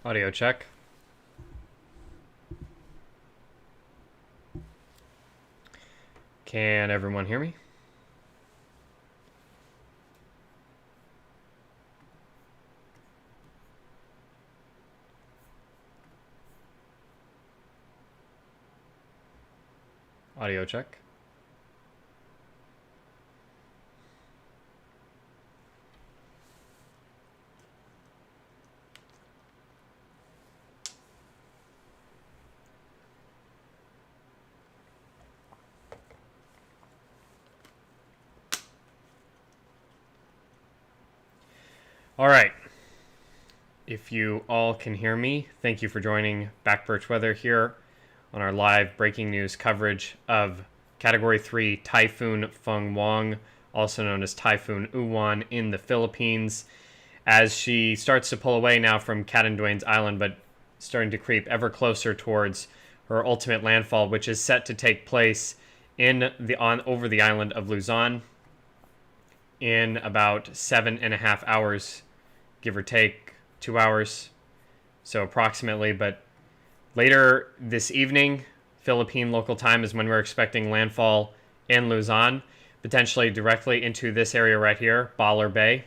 Audio check. Can everyone hear me? Audio check. All right. If you all can hear me, thank you for joining Back Perch Weather here on our live breaking news coverage of Category 3 Typhoon Fung-wong, also known as Typhoon Uwan, in the Philippines, as she starts to pull away now from Catanduanes Island, but starting to creep ever closer towards her ultimate landfall, which is set to take place over the island of Luzon in about 7.5 hours, give or take 2 hours, so approximately. But later this evening, Philippine local time, is when we're expecting landfall in Luzon, potentially directly into this area right here, Baler Bay.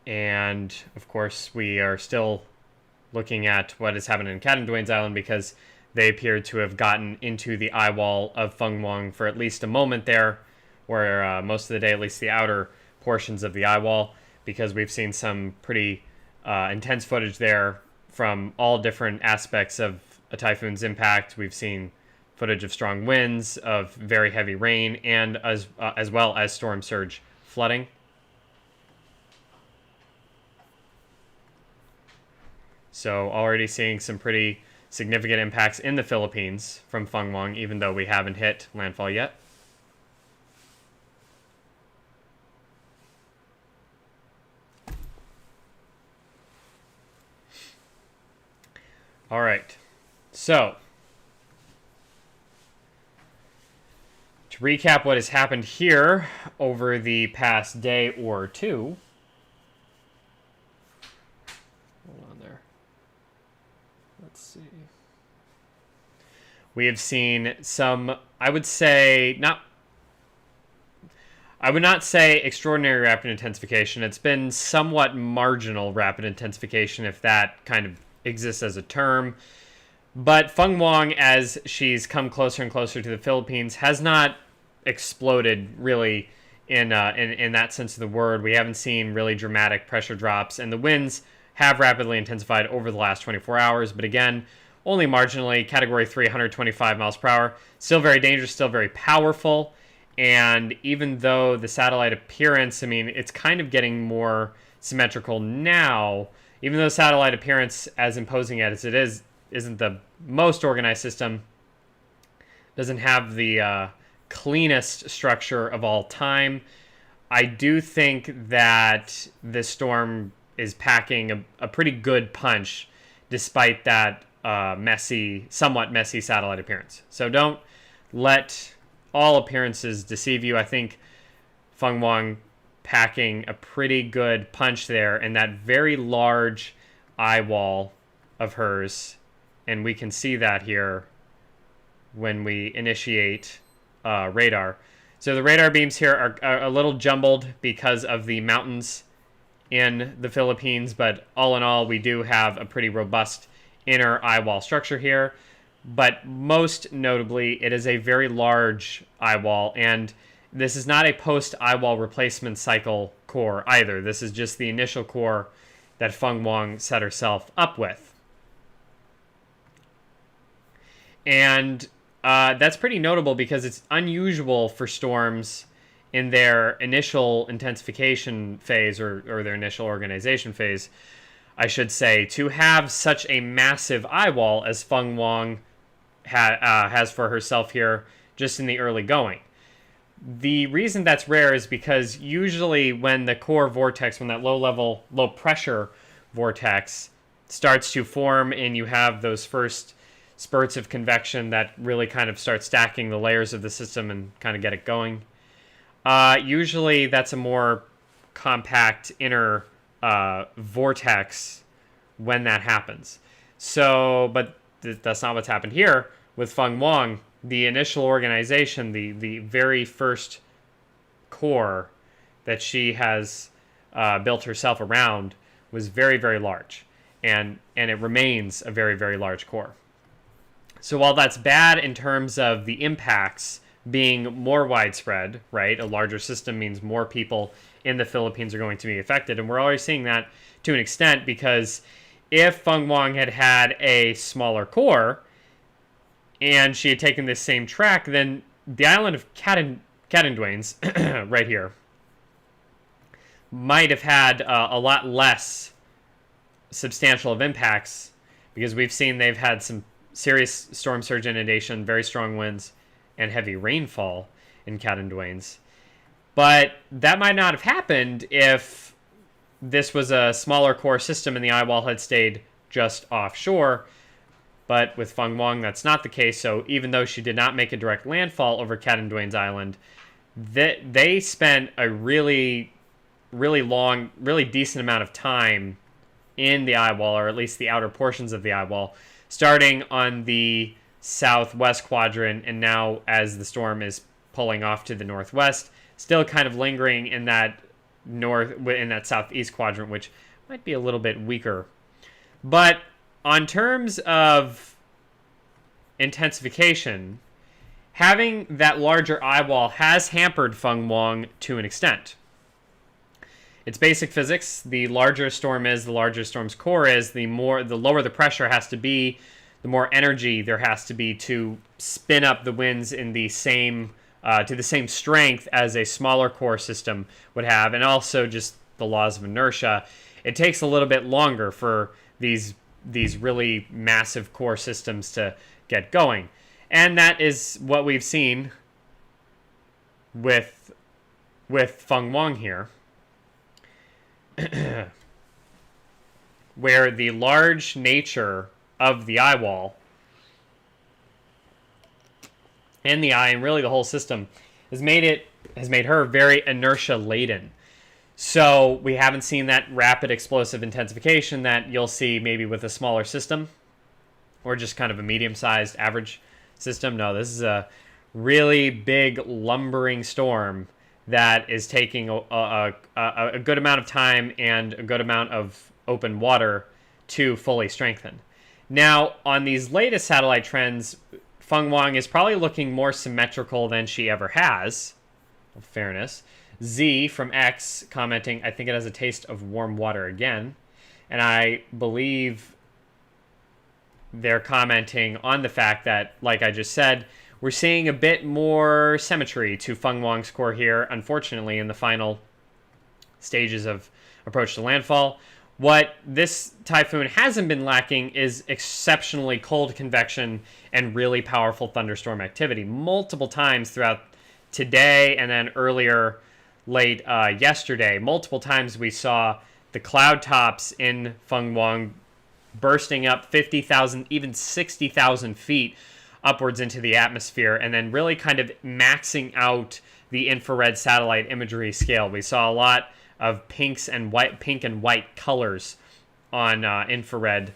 And of course, we are still looking at what is happening in Catanduanes Island, because they appear to have gotten into the eye wall of Fung-wong for at least a moment there, where most of the day, at least the outer portions of the eye wall, because we've seen some pretty intense footage there from all different aspects of a typhoon's impact. We've seen footage of strong winds, of very heavy rain, and as well as storm surge flooding. So already seeing some pretty significant impacts in the Philippines from Fung-wong, even though we haven't hit landfall yet. All right. So, to recap what has happened here over the past day or two. Hold on there. Let's see. We have seen some, I would not say extraordinary rapid intensification. It's been somewhat marginal rapid intensification, if that kind of exists as a term. But Fung-wong, as she's come closer and closer to the Philippines, has not exploded really in that sense of the word. We haven't seen really dramatic pressure drops, and the winds have rapidly intensified over the last 24 hours. But again, only marginally. Category 3, 125 miles per hour. Still very dangerous, still very powerful. And even though the satellite appearance, I mean, it's kind of getting more symmetrical now, even though satellite appearance, as imposing as it is, isn't the most organized system, doesn't have the cleanest structure of all time. I do think that this storm is packing a pretty good punch, despite that somewhat messy satellite appearance. So don't let all appearances deceive you. I think Fung-wong packing a pretty good punch there, and that very large eye wall of hers, and we can see that here when we initiate radar. So the radar beams here are a little jumbled because of the mountains in the Philippines, but all in all, we do have a pretty robust inner eye wall structure here. But most notably, it is a very large eye wall, and this is not a post-eye wall replacement cycle core either. This is just the initial core that Fung-wong set herself up with. And that's pretty notable because it's unusual for storms in their initial intensification phase, or their initial organization phase, I should say, to have such a massive eye wall as Fung-wong has for herself here just in the early going. The reason that's rare is because usually when the core vortex, when that low pressure vortex starts to form and you have those first spurts of convection that really kind of start stacking the layers of the system and kind of get it going, usually that's a more compact inner vortex when that happens. So, but that's not what's happened here with Fung-wong. The initial organization, the very first core that she has built herself around, was very, very large, and it remains a very, very large core. So while that's bad in terms of the impacts being more widespread, right? A larger system means more people in the Philippines are going to be affected, and we're already seeing that to an extent, because if Fung-wong had had a smaller core and she had taken this same track, then the island of Catanduanes, right here, might have had a lot less substantial of impacts, because we've seen they've had some serious storm surge inundation, very strong winds, and heavy rainfall in Catanduanes. But that might not have happened if this was a smaller core system and the eye wall had stayed just offshore. But with Fung-wong, that's not the case. So even though she did not make a direct landfall over Catanduanes Island, they spent a really, really long, really decent amount of time in the eye wall, or at least the outer portions of the eye wall, starting on the southwest quadrant, and now as the storm is pulling off to the northwest, still kind of lingering in that southeast quadrant, which might be a little bit weaker. But on terms of intensification, having that larger eye wall has hampered Fung-wong to an extent. It's basic physics. The larger a storm is, the larger a storm's core is, the lower the pressure has to be, the more energy there has to be to spin up the winds in the same to the same strength as a smaller core system would have, and also just the laws of inertia. It takes a little bit longer for these really massive core systems to get going, and that is what we've seen with Fung-wong here. Where the large nature of the eye wall and the eye, and really the whole system, has made her very inertia laden. So we haven't seen that rapid explosive intensification that you'll see maybe with a smaller system, or just kind of a medium-sized average system. No, this is a really big lumbering storm that is taking a good amount of time and a good amount of open water to fully strengthen. Now, on these latest satellite trends, Fung-wong is probably looking more symmetrical than she ever has. In fairness. Z from X commenting, I think it has a taste of warm water again. And I believe they're commenting on the fact that, like I just said, we're seeing a bit more symmetry to Fung-wong's core here, unfortunately, in the final stages of approach to landfall. What this typhoon hasn't been lacking is exceptionally cold convection and really powerful thunderstorm activity. Multiple times throughout today and then earlier, late yesterday, multiple times we saw the cloud tops in Fung-wong bursting up 50,000, even 60,000 feet upwards into the atmosphere, and then really kind of maxing out the infrared satellite imagery scale. We saw a lot of pink and white colors on infrared.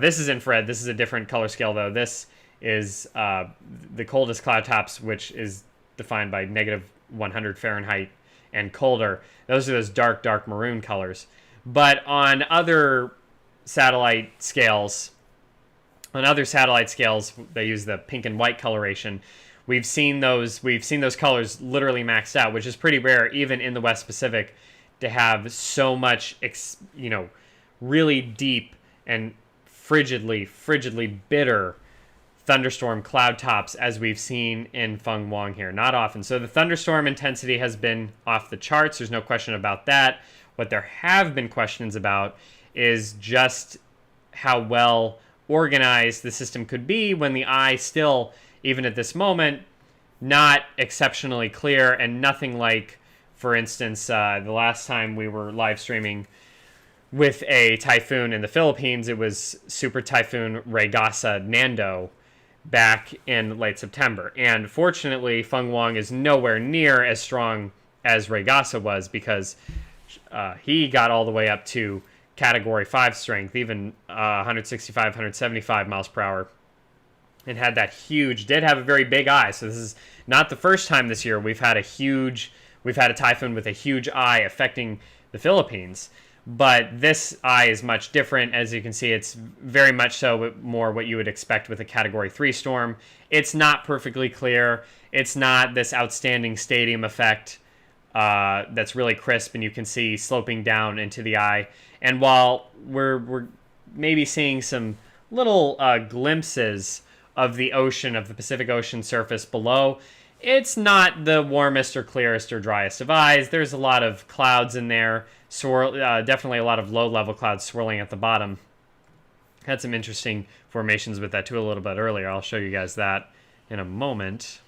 This is infrared. This is a different color scale, though. This is the coldest cloud tops, which is defined by -100 Fahrenheit and colder. Those are those dark maroon colors. But on other satellite scales, they use the pink and white coloration. We've seen those colors literally maxed out, which is pretty rare, even in the West Pacific, to have so much, really deep and frigidly bitter thunderstorm cloud tops as we've seen in Fung-wong here. Not often. So the thunderstorm intensity has been off the charts. There's no question about that. What there have been questions about is just how well organized the system could be when the eye still, even at this moment, not exceptionally clear, and nothing like, for instance, the last time we were live streaming with a typhoon in the Philippines, it was Super Typhoon Regasa Nando back in late September. And fortunately, Fung-wong is nowhere near as strong as Regasa was, because he got all the way up to Category 5 strength, even 165, 175 miles per hour, and had that huge, did have a very big eye. So this is not the first time this year we've had a typhoon with a huge eye affecting the Philippines. But this eye is much different. As you can see, it's very much so more what you would expect with a Category 3 storm. It's not perfectly clear. It's not this outstanding stadium effect that's really crisp and you can see sloping down into the eye. And while we're maybe seeing some little glimpses of the ocean, of the Pacific Ocean surface below, it's not the warmest or clearest or driest of eyes. There's a lot of clouds in there, definitely a lot of low-level clouds swirling at the bottom. Had some interesting formations with that too a little bit earlier. I'll show you guys that in a moment.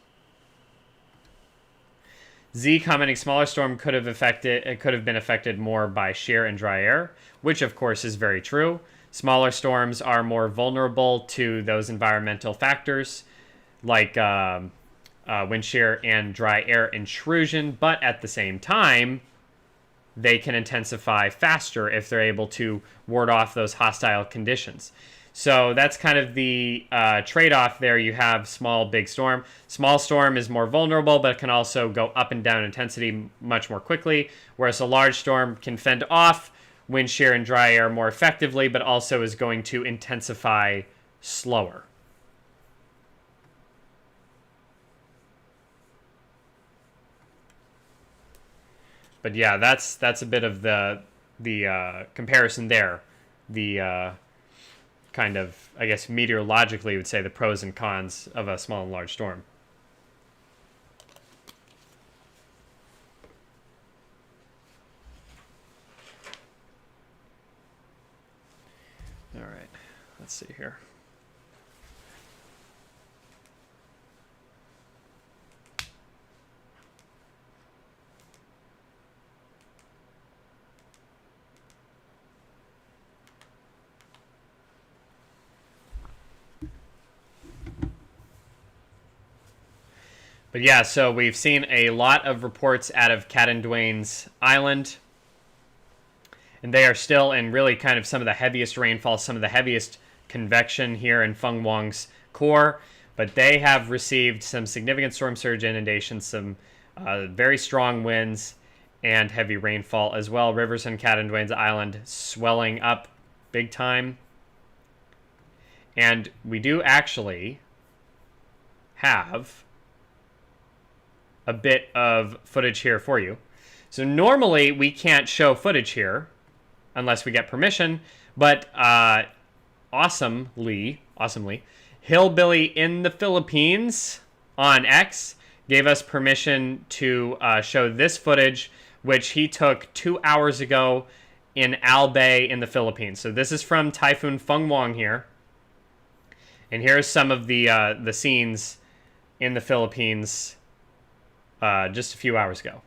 Z commenting, smaller storm could have been affected more by shear and dry air, which of course is very true. Smaller storms are more vulnerable to those environmental factors like wind shear and dry air intrusion, but at the same time, they can intensify faster if they're able to ward off those hostile conditions. So that's kind of the trade-off there. You have small, big storm. Small storm is more vulnerable, but it can also go up and down intensity much more quickly, whereas a large storm can fend off wind shear and dry air more effectively, but also is going to intensify slower. But yeah, that's a bit of the comparison there. The kind of, I guess, meteorologically, you would say the pros and cons of a small and large storm. All right, let's see here. But yeah, so we've seen a lot of reports out of Catanduanes Island, and they are still in really kind of some of the heaviest rainfall, some of the heaviest convection here in Fung-wong's core, but they have received some significant storm surge inundations, some very strong winds, and heavy rainfall as well. Rivers in Catanduanes Island swelling up big time. And we do actually have a bit of footage here for you. So normally we can't show footage here unless we get permission, but awesomely, Hillbilly in the Philippines on X gave us permission to show this footage, which he took 2 hours ago in Albay in the Philippines. So this is from Typhoon Fung-wong here. And here's some of the scenes in the Philippines just a few hours ago.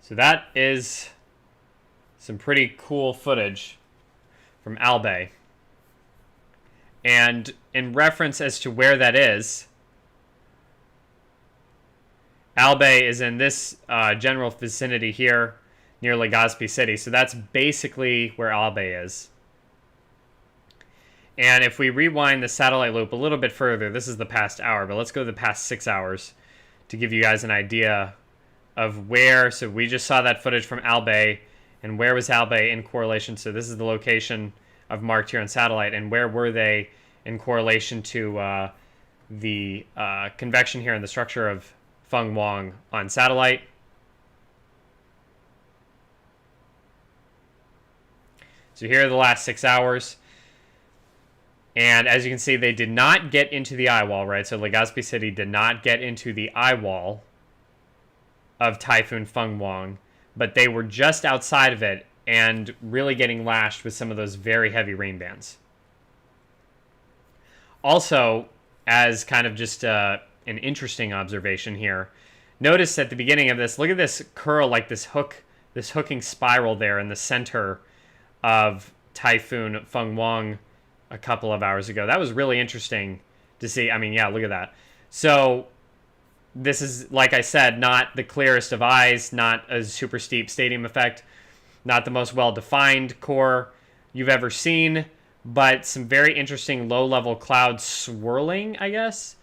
So that is some pretty cool footage from Albay. And in reference as to where that is, Albay is in this general vicinity here near Legazpi City. So that's basically where Albay is. And if we rewind the satellite loop a little bit further, this is the past hour, but let's go to the past 6 hours to give you guys an idea of where. So we just saw that footage from Albay, and where was Albay in correlation? So this is the location I've marked here on satellite, and where were they in correlation to the convection here in the structure of Fung-wong on satellite. So here are the last 6 hours. And as you can see, they did not get into the eye wall, right? So Legazpi City did not get into the eye wall of Typhoon Fung-wong, but they were just outside of it and really getting lashed with some of those very heavy rain bands. Also, as kind of just an interesting observation here, notice at the beginning of this, look at this curl, like this hooking spiral there in the center of Typhoon Fung-wong a couple of hours ago. That was really interesting to see. I mean, yeah, look at that. So this is, like I said, not the clearest of eyes, not a super steep stadium effect, not the most well-defined core you've ever seen, but some very interesting low-level cloud swirling, I guess.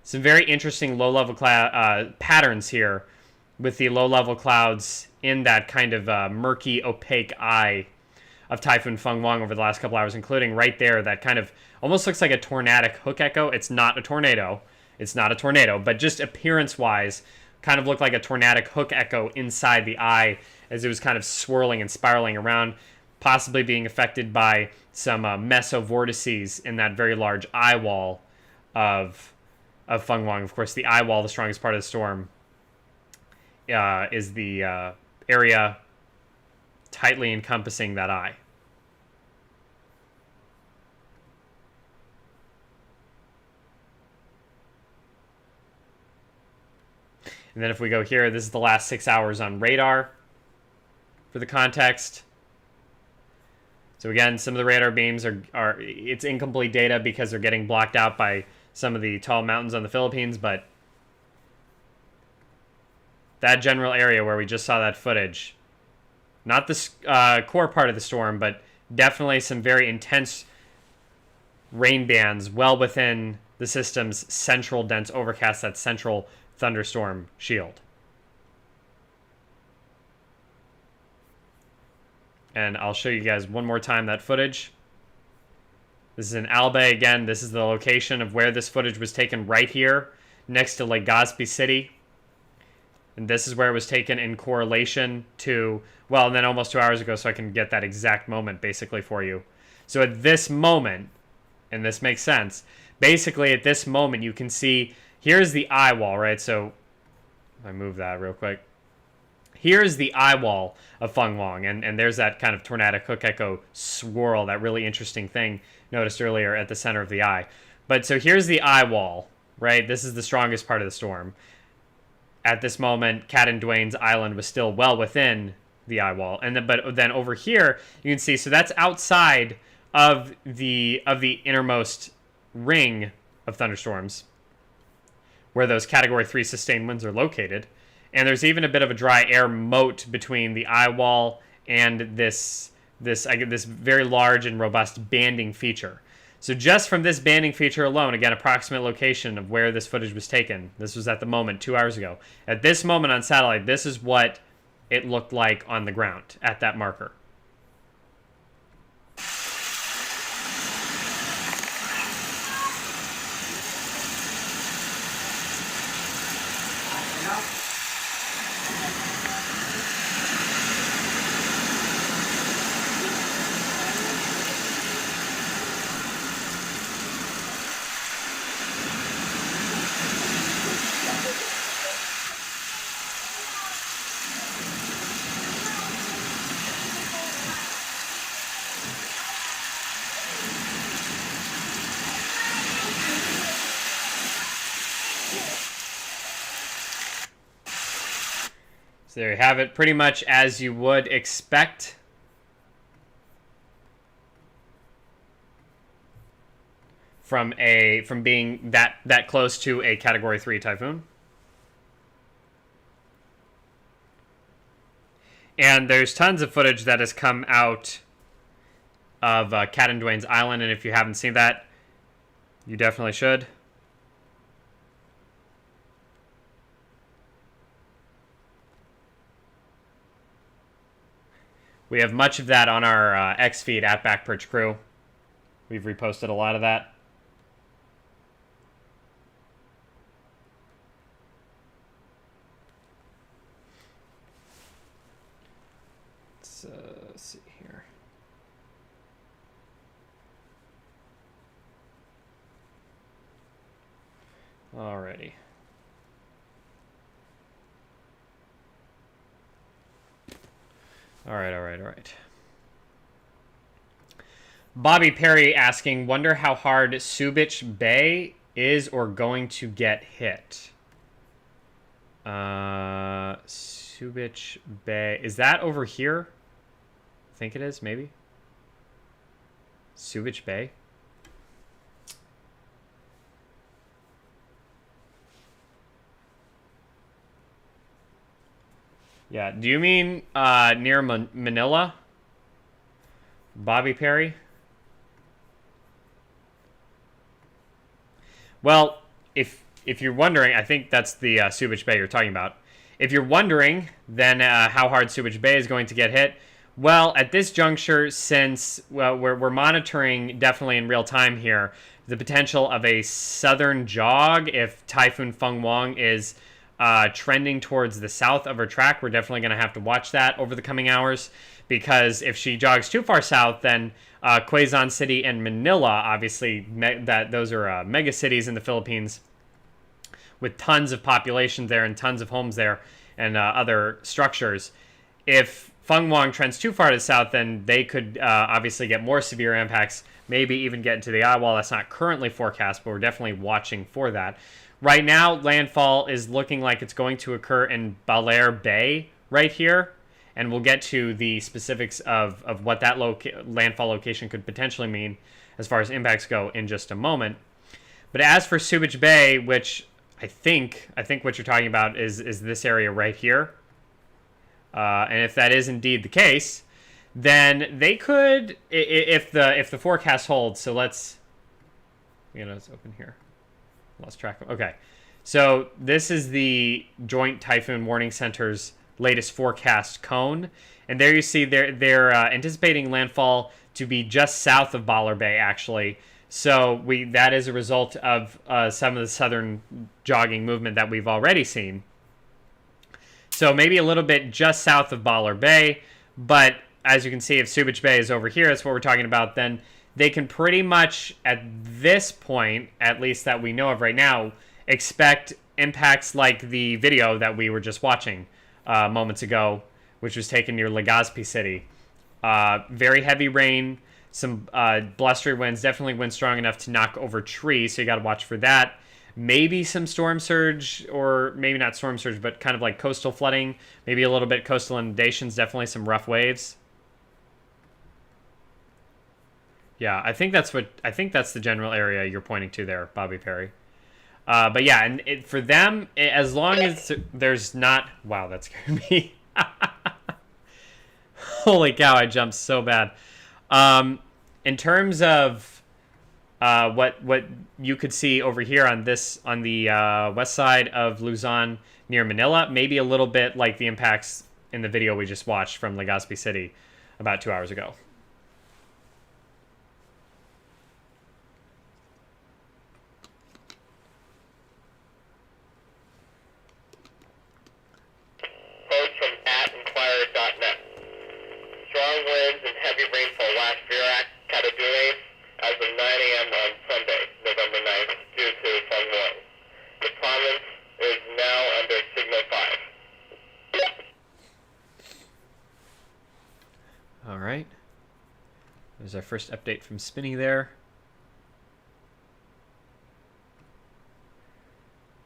Some very interesting low-level patterns here with the low-level clouds in that kind of murky, opaque eye of Typhoon Fung-wong over the last couple hours, including right there that kind of almost looks like a tornadic hook echo. It's not a tornado. It's not a tornado, but just appearance-wise, kind of looked like a tornadic hook echo inside the eye as it was kind of swirling and spiraling around, possibly being affected by some mesovortices in that very large eye wall of Fung-wong. Of course, the eye wall, the strongest part of the storm, is the area tightly encompassing that eye. And then if we go here, this is the last 6 hours on radar for the context. So again, some of the radar beams are it's incomplete data because they're getting blocked out by some of the tall mountains on the Philippines, but that general area where we just saw that footage, not the core part of the storm, but definitely some very intense rain bands well within the system's central dense overcast, that central thunderstorm shield. And I'll show you guys one more time that footage. This is in Albay again. This is the location of where this footage was taken, right here next to Legazpi City. And this is where it was taken in correlation to, well, and then almost 2 hours ago, so I can get that exact moment basically for you. So at this moment, and this makes sense, basically at this moment you can see, here's the eye wall, right? So if I move that real quick. Here's the eye wall of Fung-wong, and there's that kind of tornadic hook echo swirl, that really interesting thing noticed earlier at the center of the eye. But so here's the eye wall, right? This is the strongest part of the storm. At this moment, Catanduanes Island was still well within the eye wall, but then over here you can see, so that's outside of the innermost ring of thunderstorms, where those Category 3 sustained winds are located. And there's even a bit of a dry air moat between the eye wall and this very large and robust banding feature. So just from this banding feature alone, again, approximate location of where this footage was taken. This was at the moment 2 hours ago. At this moment on satellite, this is what it looked like on the ground at that marker. So there you have it, pretty much as you would expect. From being that close to a Category 3 typhoon. And there's tons of footage that has come out of Catanduanes Island, and if you haven't seen that, you definitely should. We have much of that on our X feed at Backperch Crew. We've reposted a lot of that. Let's see here. Alrighty. All right. Bobby Perry asking, wonder how hard Subic Bay is or going to get hit. Subic Bay. Is that over here? I think it is, maybe. Subic Bay. Yeah, do you mean near Manila? Bobby Perry? Well, if you're wondering, I think that's the Subic Bay you're talking about. If you're wondering, then how hard Subic Bay is going to get hit, well, at this juncture, since we're monitoring definitely in real time here, the potential of a southern jog if Typhoon Fung-wong is trending towards the south of her track. We're definitely going to have to watch that over the coming hours, because if she jogs too far south, then Quezon City and Manila, obviously, those are mega cities in the Philippines with tons of population there and tons of homes there and other structures. If Fung-wong trends too far to the south, then they could obviously get more severe impacts, maybe even get into the eye wall. That's not currently forecast, but we're definitely watching for that. Right now, landfall is looking like it's going to occur in Baler Bay right here, and we'll get to the specifics of what that landfall location could potentially mean as far as impacts go in just a moment. But as for Subic Bay, which I think what you're talking about is this area right here, and if that is indeed the case, then they could, if the forecast holds. So let's open here. Lost track of. Okay, so this is the Joint Typhoon Warning Center's latest forecast cone, and there you see they're anticipating landfall to be just south of Baler Bay, actually. So that is a result of some of the southern jogging movement that we've already seen. So maybe a little bit just south of Baler Bay, but as you can see, if Subic Bay is over here, that's what we're talking about, then they can pretty much, at this point, at least that we know of right now, expect impacts like the video that we were just watching moments ago, which was taken near Legazpi City. Very heavy rain, some blustery winds, definitely wind strong enough to knock over trees, so you got to watch for that. Maybe some storm surge, or maybe not storm surge, but kind of like coastal flooding, maybe a little bit coastal inundations, definitely some rough waves. Yeah, I think that's the general area you're pointing to there, Bobby Perry. But yeah, and for them, as long as there's not... Wow, that scared me. Holy cow, I jumped so bad. In terms of what you could see over here on the west side of Luzon near Manila, maybe a little bit like the impacts in the video we just watched from Legazpi City about 2 hours ago. Strong winds and heavy rainfall last Virac, Catanduanes as of 9 a.m. on Sunday, November 9th, due to Fung-wong. The province is now under Signal 5. All right. There's our first update from Spinny there.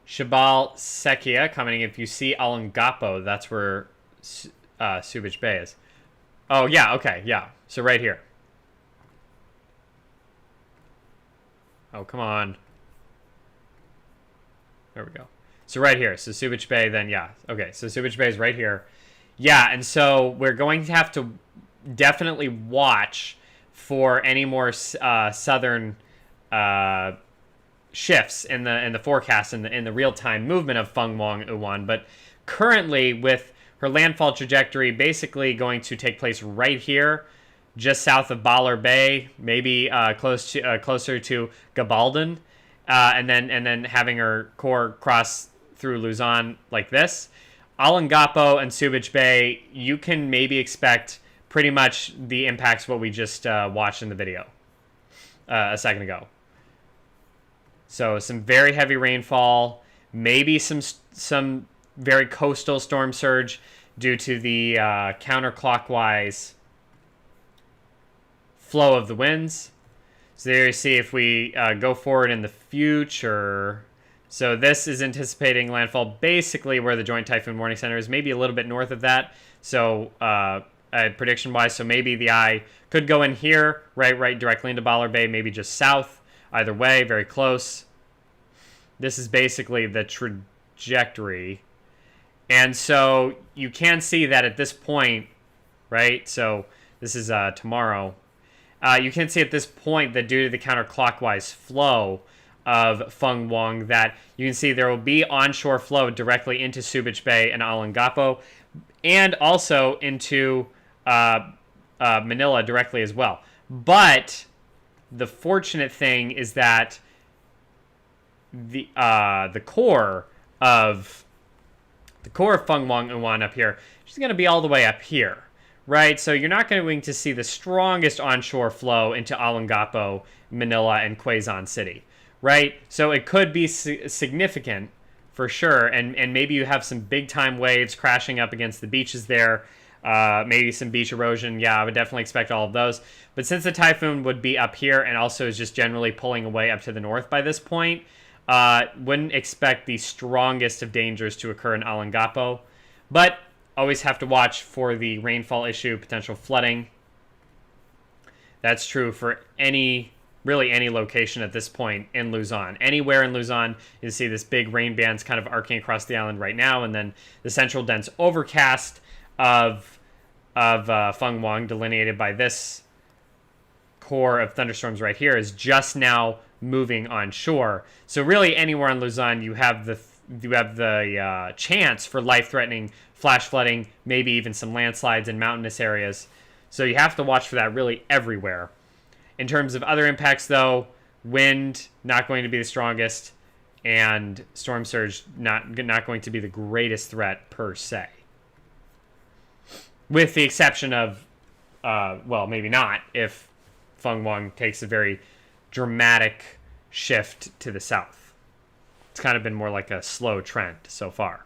Shabal Sekia commenting, if you see Alangapo, that's where Subic Bay is. Oh, yeah, okay, yeah. So right here. Oh, come on. There we go. So right here. So Subic Bay, then, yeah. Okay, so Subic Bay is right here. Yeah, and so we're going to have to definitely watch for any more southern shifts in the forecast, in the real-time movement of Fung-wong Uwan. But currently, with her landfall trajectory basically going to take place right here, just south of Baler Bay, maybe closer to Gabaldon, and then having her core cross through Luzon like this. Alangapo and Subic Bay, you can maybe expect pretty much the impacts what we just watched in the video a second ago. So some very heavy rainfall, maybe some very coastal storm surge due to the counterclockwise flow of the winds. So there you see if we go forward in the future. So this is anticipating landfall basically where the Joint Typhoon Warning Center is, maybe a little bit north of that. So prediction-wise, so maybe the eye could go in here, right directly into Ballard Bay, maybe just south. Either way, very close. This is basically the trajectory. And so you can see that at this point, right? So this is tomorrow. You can see at this point that due to the counterclockwise flow of Fung-wong, that you can see there will be onshore flow directly into Subic Bay and Alangapo, and also into Manila directly as well. But the fortunate thing is that the core of Fung-wong and Uwan up here, she's going to be all the way up here. Right, so you're not going to see the strongest onshore flow into Alangapo, Manila, and Quezon City, right? So it could be significant for sure, and maybe you have some big-time waves crashing up against the beaches there, maybe some beach erosion. Yeah, I would definitely expect all of those. But since the typhoon would be up here and also is just generally pulling away up to the north by this point, wouldn't expect the strongest of dangers to occur in Alangapo. But always have to watch for the rainfall issue, potential flooding. That's true for really any location at this point in Luzon. Anywhere in Luzon, you see this big rain bands kind of arcing across the island right now, and then the central dense overcast of Fung-wong, delineated by this core of thunderstorms right here, is just now moving onshore. So really, anywhere in Luzon, you have the chance for life-threatening flash flooding, maybe even some landslides in mountainous areas. So you have to watch for that really everywhere. In terms of other impacts, though, wind not going to be the strongest, and storm surge not going to be the greatest threat per se. With the exception of, well, maybe not, if Fung-wong takes a very dramatic shift to the south. It's kind of been more like a slow trend so far.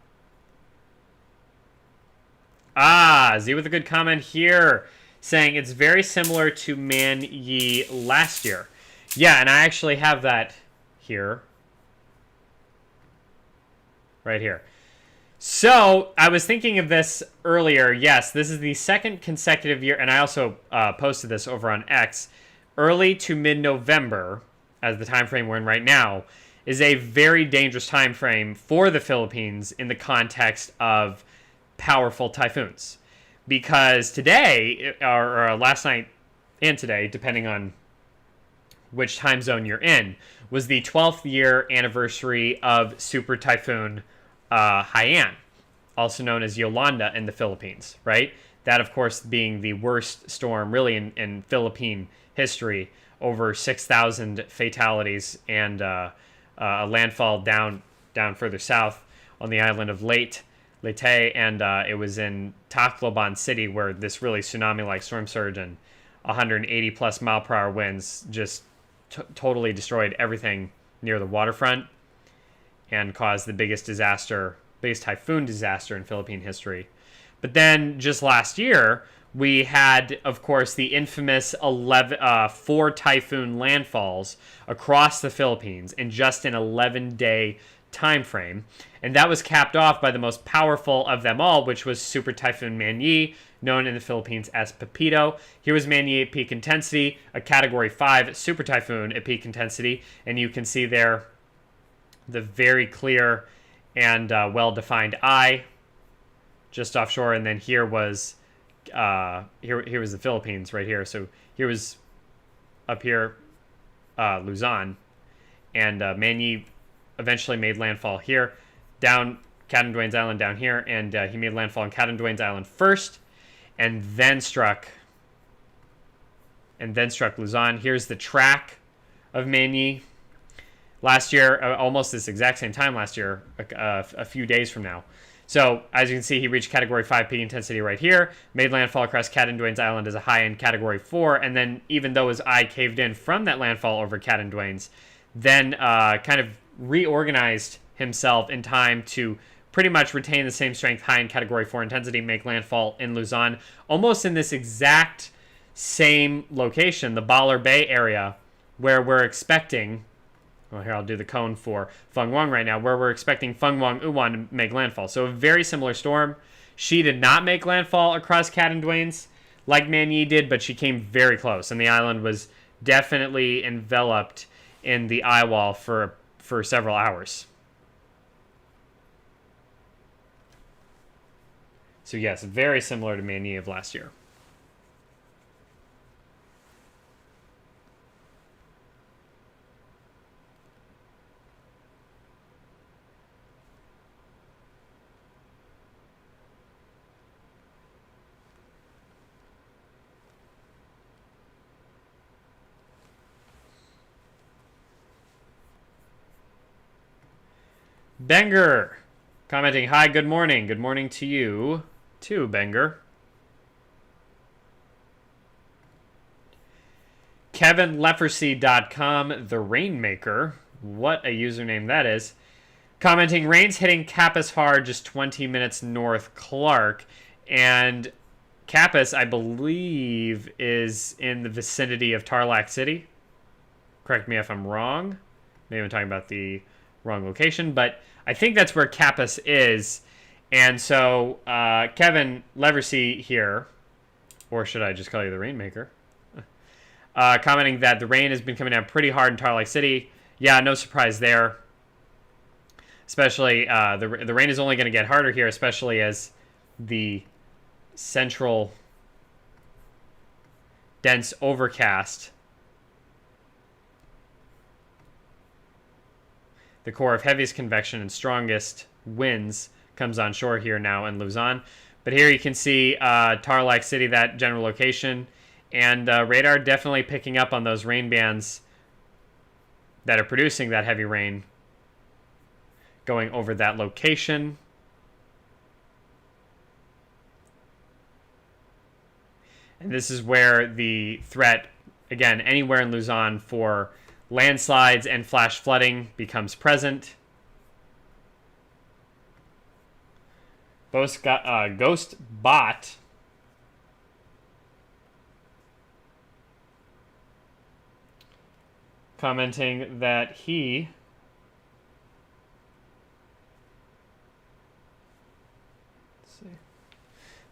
Z with a good comment here, saying it's very similar to Man-yi last year. Yeah, and I actually have that here. Right here. So, I was thinking of this earlier. Yes, this is the second consecutive year, and I also posted this over on X. Early to mid-November, as the time frame we're in right now, is a very dangerous time frame for the Philippines in the context of powerful typhoons, because today or last night and today, depending on which time zone you're in, was the 12th year anniversary of Super Typhoon Haiyan, also known as Yolanda in the Philippines, right? That, of course, being the worst storm really in Philippine history, over 6,000 fatalities, and a landfall down further south on the island of Leyte, and it was in Tacloban City where this really tsunami-like storm surge and 180 plus mile per hour winds just totally destroyed everything near the waterfront and caused the biggest typhoon disaster in Philippine history. But then just last year, we had, of course, the infamous 4 typhoon landfalls across the Philippines in just an 11-day time frame, and that was capped off by the most powerful of them all, which was Super Typhoon Man-yi, known in the Philippines as Pepito. Here was Man-yi at peak intensity, a Category 5 Super Typhoon at peak intensity, and you can see there the very clear and well-defined eye just offshore, and then here was here was the Philippines right here. So here was up here Luzon, and Man-yi eventually made landfall here, down Catanduanes Island down here, and he made landfall on Catanduanes Island first, and then struck Luzon. Here's the track of Man-yi last year, almost this exact same time last year, a few days from now. So, as you can see, he reached Category 5 peak intensity right here, made landfall across Catanduanes Island as a high in Category 4, and then even though his eye caved in from that landfall over Catanduanes, then kind of reorganized himself in time to pretty much retain the same strength, high in Category 4 intensity, make landfall in Luzon, almost in this exact same location, the Baller Bay area, where we're expecting... Well, here, I'll do the cone for Fung-wong right now, where we're expecting Fung-wong Uwan to make landfall. So a very similar storm. She did not make landfall across Catanduanes like Man-yi did, but she came very close, and the island was definitely enveloped in the eye wall for several hours. So yes, very similar to Man-yi of last year. Benger commenting, hi, good morning. Good morning to you too, Benger. KevinLeprosy.com, the Rainmaker, what a username that is, commenting, rain's hitting Kappus hard, just 20 minutes north Clark. And Kappus, I believe, is in the vicinity of Tarlac City. Correct me if I'm wrong. Maybe I'm talking about the wrong location, but I think that's where Kappus is. And so Kevin Leversey here, or should I just call you the Rainmaker, commenting that the rain has been coming down pretty hard in Tarlac City. Yeah, no surprise there. Especially the rain is only going to get harder here, especially as the central dense overcast, the core of heaviest convection and strongest winds, comes on shore here now in Luzon. But here you can see Tarlac City, that general location, and radar definitely picking up on those rain bands that are producing that heavy rain going over that location. And this is where the threat, again, anywhere in Luzon for landslides and flash flooding becomes present. Ghost Bot commenting that he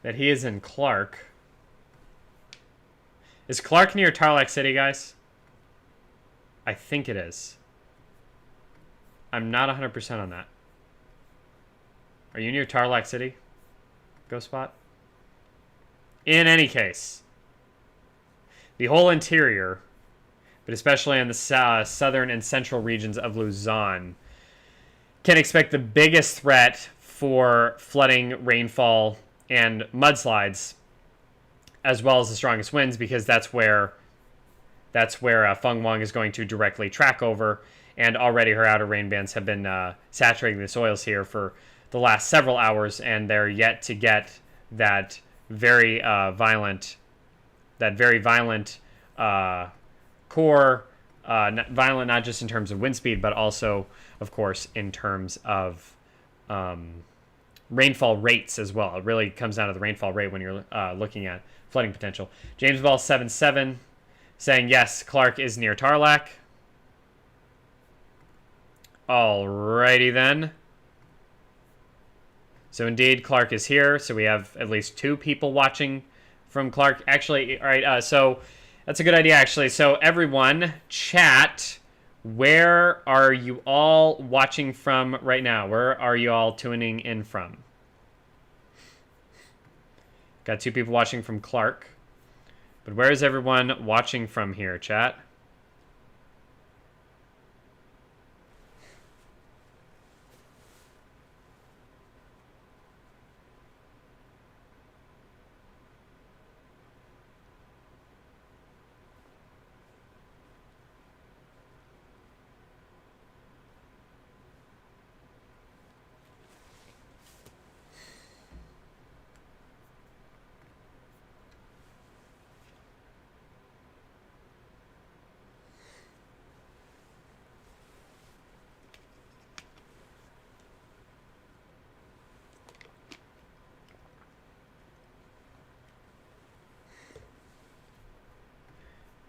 is in Clark. Is Clark near Tarlac City, guys? I think it is. I'm not 100% on that. Are you near Tarlac City, Ghost Spot? In any case, the whole interior, but especially in the southern and central regions of Luzon, can expect the biggest threat for flooding, rainfall, and mudslides, as well as the strongest winds, because that's where Fung-wong is going to directly track over, and already her outer rain bands have been saturating the soils here for the last several hours, and they're yet to get that very violent core, violent not just in terms of wind speed, but also, of course, in terms of rainfall rates as well. It really comes down to the rainfall rate when you're looking at flooding potential. James Ball 77 saying, yes, Clark is near Tarlac. Alrighty then. So indeed, Clark is here. So we have at least 2 people watching from Clark. Actually, all right, so that's a good idea, actually. So everyone, chat, where are you all watching from right now? Where are you all tuning in from? Got 2 people watching from Clark. But where is everyone watching from here, chat?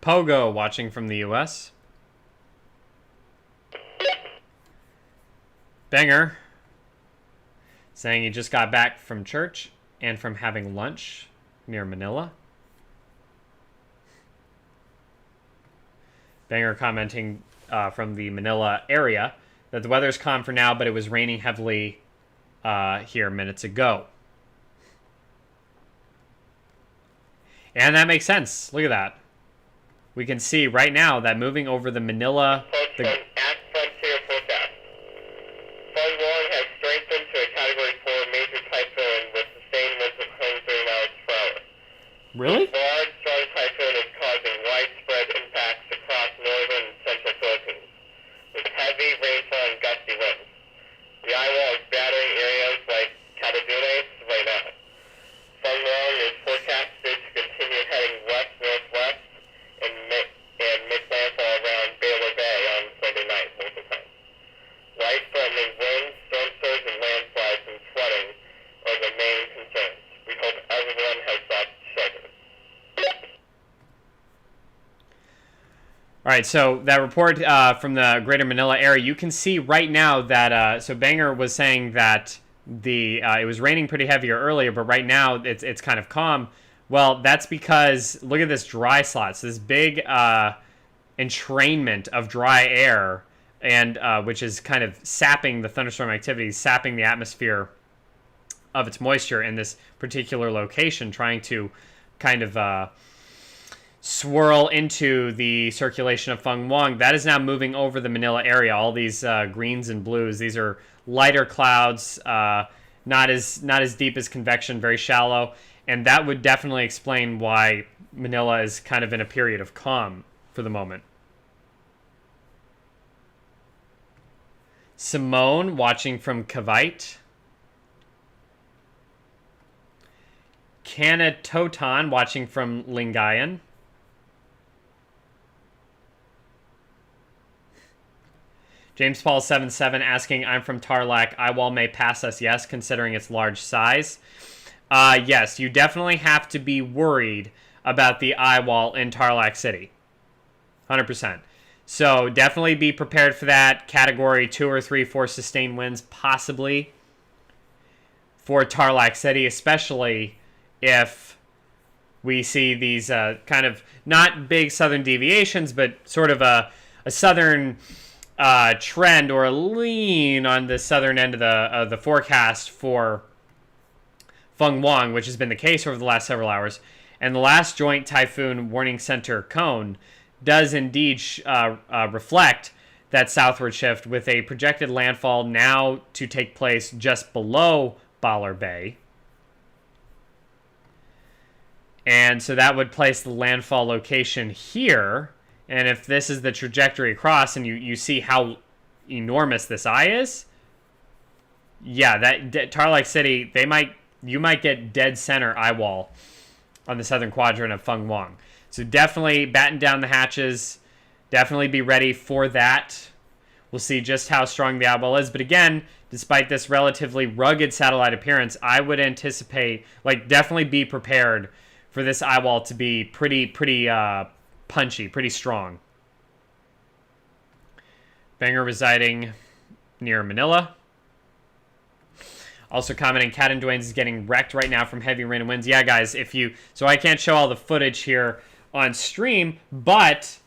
Pogo watching from the US. Banger saying he just got back from church and from having lunch near Manila. Banger commenting from the Manila area that the weather's calm for now, but it was raining heavily here minutes ago. And that makes sense. Look at that. We can see right now that moving over the Manila... At frontier forecast. Fung-wong has strengthened to a Category 4 major typhoon with sustained winds of 130 miles per hour. Really? This large, strong typhoon is causing widespread impacts across northern and central Philippines, with heavy rainfall and gusty winds. The eye wall is battering areas like Catanduanes right now. Fung-wong is forecasted to continue heading west-northwest and make landfall around Baylor Bay on Sunday night most of the time. Life-threatening winds, storm surge, and landslides and flooding are the main concerns. We hope everyone has sought shelter. All right, so that report from the Greater Manila area, you can see right now that so Banger was saying that it was raining pretty heavier earlier, but right now it's kind of calm. Well, that's because look at this dry slots, this big entrainment of dry air, and which is kind of sapping the thunderstorm activity, sapping the atmosphere of its moisture in this particular location, trying to kind of swirl into the circulation of Fung-wong. That is now moving over the Manila area. All these greens and blues, these are lighter clouds, not as deep as convection, very shallow, and that would definitely explain why Manila is kind of in a period of calm for the moment. Simone watching from Cavite. Canatoton watching from Lingayen. James Paul 77 asking, I'm from Tarlac. Eyewall may pass us, yes, considering its large size. Yes, you definitely have to be worried about the eyewall in Tarlac City. 100%. So definitely be prepared for that. Category 2 or 3 for sustained winds, possibly for Tarlac City, especially if we see these kind of not big southern deviations, but sort of a southern trend or a lean on the southern end of the forecast for Fung-wong, which has been the case over the last several hours. And the last Joint Typhoon Warning Center cone does indeed reflect that southward shift, with a projected landfall now to take place just below Baler Bay. And so that would place the landfall location here. And if this is the trajectory across, and you see how enormous this eye is, yeah, that Tarlac City, you might get dead center eyewall on the southern quadrant of Fung-wong. So definitely batten down the hatches. Definitely be ready for that. We'll see just how strong the eyewall is. But again, despite this relatively rugged satellite appearance, I would anticipate, definitely be prepared for this eyewall to be pretty punchy, pretty strong. Banger residing near Manila. Also commenting, Catanduanes is getting wrecked right now from heavy rain and winds. Yeah, guys, so I can't show all the footage here on stream, but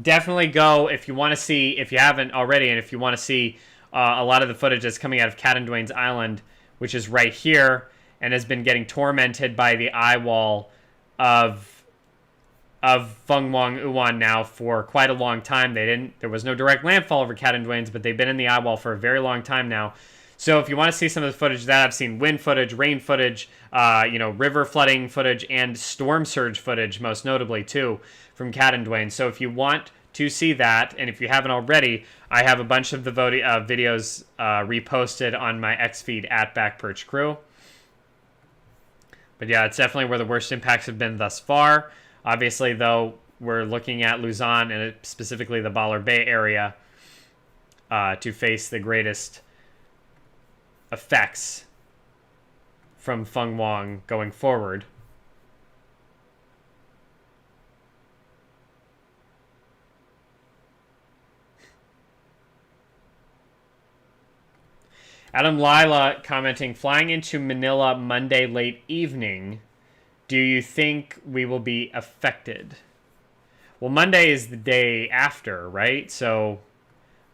definitely go if you want to see, if you haven't already, and if you want to see a lot of the footage that's coming out of Catanduanes Island, which is right here, and has been getting tormented by the eye wall of Fung-wong, Uwan now for quite a long time. There was no direct landfall over Catanduanes, but they've been in the eye wall for a very long time now. So if you want to see some of the footage that I've seen, wind footage, rain footage, river flooding footage, and storm surge footage, most notably too, from Catanduanes. So if you want to see that, and if you haven't already, I have a bunch of the videos reposted on my X feed at Backperch Crew. But yeah, it's definitely where the worst impacts have been thus far. Obviously, though, we're looking at Luzon and specifically the Baler Bay area to face the greatest effects from Fung-wong going forward. Adam Lila commenting, flying into Manila Monday late evening. Do you think we will be affected? Well, Monday is the day after, right? So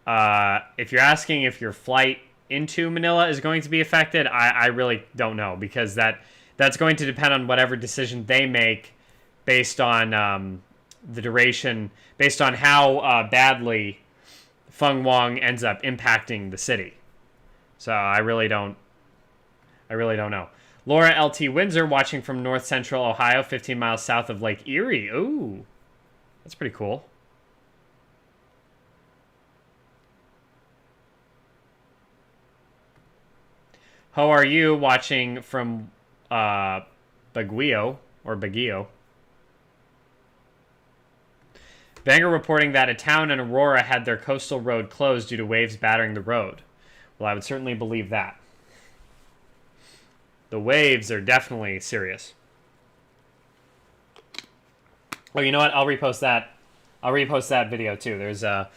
if you're asking if your flight into Manila is going to be affected, I really don't know, because that's going to depend on whatever decision they make based on the duration, based on how badly Fung-wong ends up impacting the city. So I really don't know. Laura LT Windsor watching from north central Ohio, 15 miles south of Lake Erie. Ooh, that's pretty cool. How are you watching from Baguio or Baguio? Banger reporting that a town in Aurora had their coastal road closed due to waves battering the road. Well, I would certainly believe that. The waves are definitely serious. Oh, you know what? I'll repost that. I'll repost that video too. There's a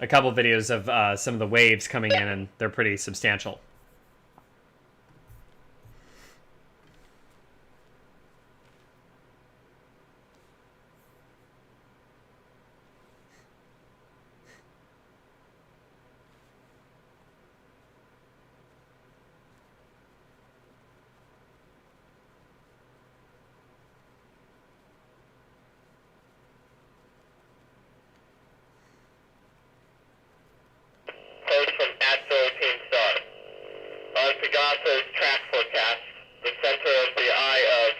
couple videos of some of the waves coming in, and they're pretty substantial. Post from @Philippine Star. On Pagaso's track forecast, the center of the eye of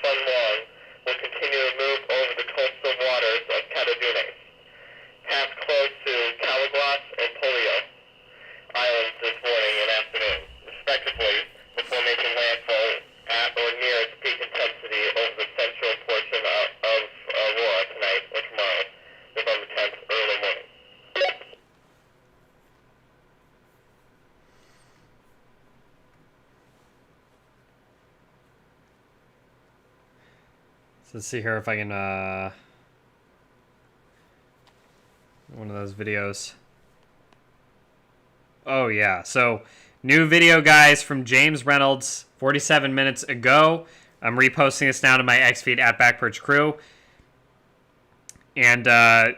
Fung-wong will continue to move over the coastal waters of Catanduanes, pass close to Catanduanes and Polio Islands this morning and afternoon, respectively, before making landfall at or near its peak intensity over the central portion of Aurora tonight or tomorrow, November 10th, early morning. So let's see here if I can one of those videos. Oh yeah, so new video, guys, from James Reynolds 47 minutes ago. I'm reposting this now to my X feed at Backperch Crew, and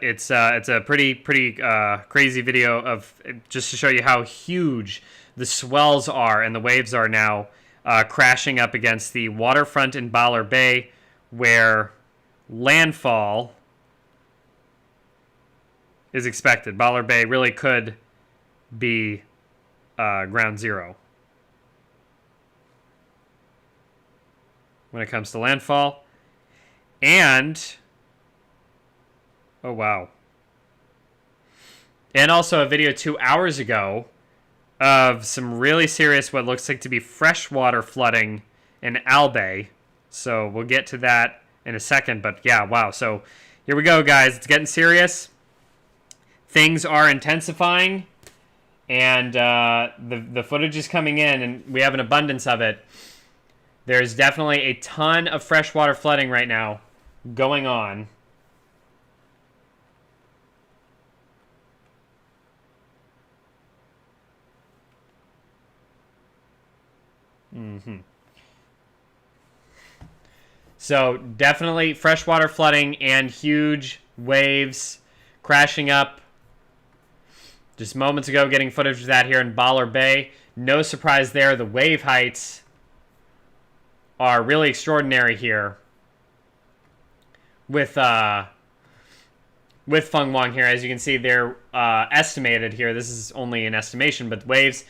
it's a pretty crazy video of just to show you how huge the swells are and the waves are now crashing up against the waterfront in Baler Bay, where landfall is expected. Baler Bay really could be ground zero when it comes to landfall. And oh wow. And also a video 2 hours ago of some really serious, what looks like to be freshwater flooding in Albay. So we'll get to that in a second, but yeah, wow. So here we go, guys. It's getting serious. Things are intensifying, and the footage is coming in, and we have an abundance of it. There's definitely a ton of freshwater flooding right now going on. So definitely freshwater flooding and huge waves crashing up. Just moments ago, getting footage of that here in Baler Bay. No surprise there. The wave heights are really extraordinary here with Fung-wong here. As you can see, they're estimated here. This is only an estimation, but waves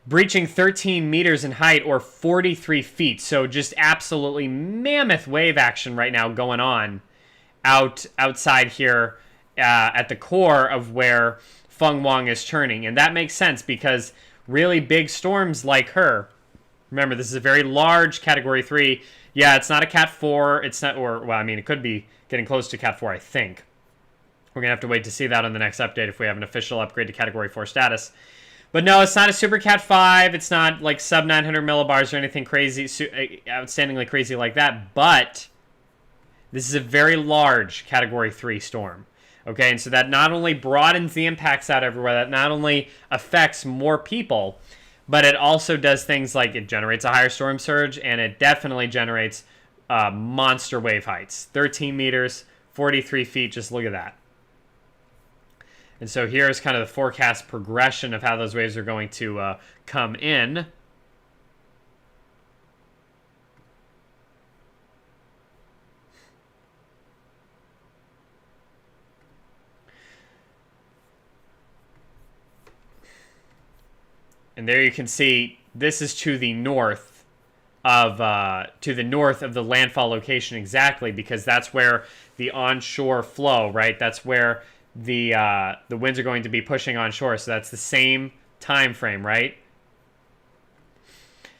breaching 13 meters in height, or 43 feet. So just absolutely mammoth wave action right now going on outside here at the core of where Fung-wong is churning. And that makes sense because really big storms like her, remember, this is a very large Category 3. Yeah, it's not a Cat 4. It's not, or, well, I mean, it could be getting close to Cat 4, I think. We're going to have to wait to see that on the next update if we have an official upgrade to Category 4 status. But no, it's not a Super Cat 5. It's not like sub 900 millibars or anything crazy, outstandingly crazy like that. But this is a very large Category 3 storm. Okay, and so that not only broadens the impacts out everywhere, that not only affects more people, but it also does things like it generates a higher storm surge, and it definitely generates monster wave heights. 13 meters, 43 feet, just look at that. And so here's kind of the forecast progression of how those waves are going to come in. And there you can see this is to the north of the landfall location exactly, because that's where the onshore flow, right? That's where the winds are going to be pushing onshore. So that's the same time frame, right?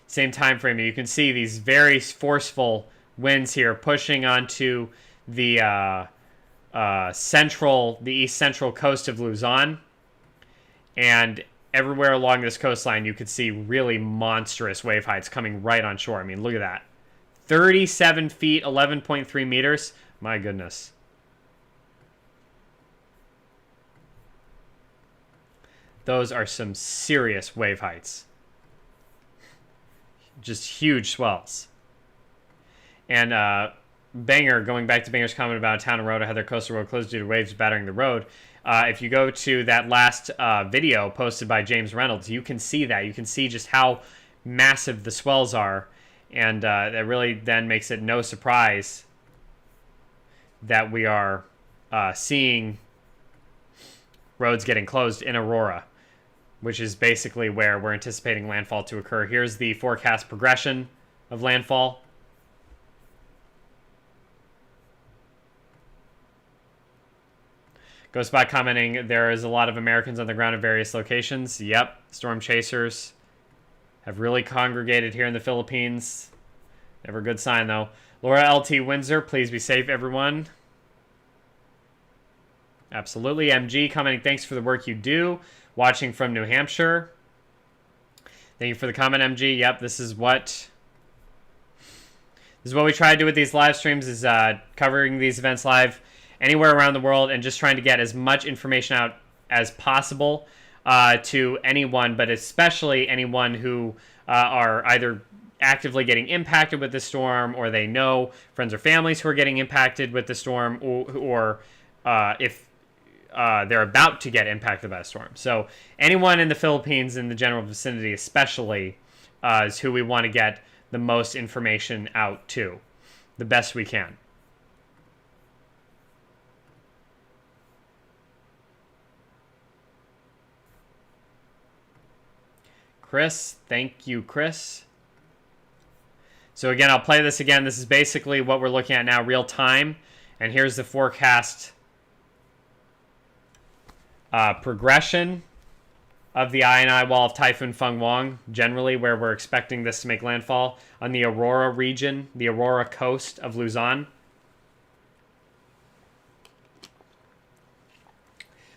Same time frame. And you can see these very forceful winds here pushing onto the east central coast of Luzon, and everywhere along this coastline, you could see really monstrous wave heights coming right on shore. I mean, look at that. 37 feet, 11.3 meters. My goodness. Those are some serious wave heights. Just huge swells. And Banger, going back to Banger's comment about a town and road, had their coastal road closed due to waves battering the road. If you go to that last video posted by James Reynolds, you can see that. You can see just how massive the swells are. And that really then makes it no surprise that we are seeing roads getting closed in Aurora, which is basically where we're anticipating landfall to occur. Here's the forecast progression of landfall. Ghostbot commenting, there is a lot of Americans on the ground in various locations. Yep, storm chasers have really congregated here in the Philippines. Never a good sign, though. Laura LT Windsor, please be safe, everyone. Absolutely. MG commenting, thanks for the work you do. Watching from New Hampshire. Thank you for the comment, MG. Yep, this is what we try to do with these live streams, is covering these events live anywhere around the world and just trying to get as much information out as possible to anyone, but especially anyone who are either actively getting impacted with the storm, or they know friends or families who are getting impacted with the storm, or if they're about to get impacted by a storm. So anyone in the Philippines, in the general vicinity especially, is who we want to get the most information out to, the best we can. Chris, thank you, Chris. So again, I'll play this again. This is basically what we're looking at now, real time. And here's the forecast progression of the I wall of Typhoon Fung-wong, generally where we're expecting this to make landfall on the Aurora region, the Aurora coast of Luzon.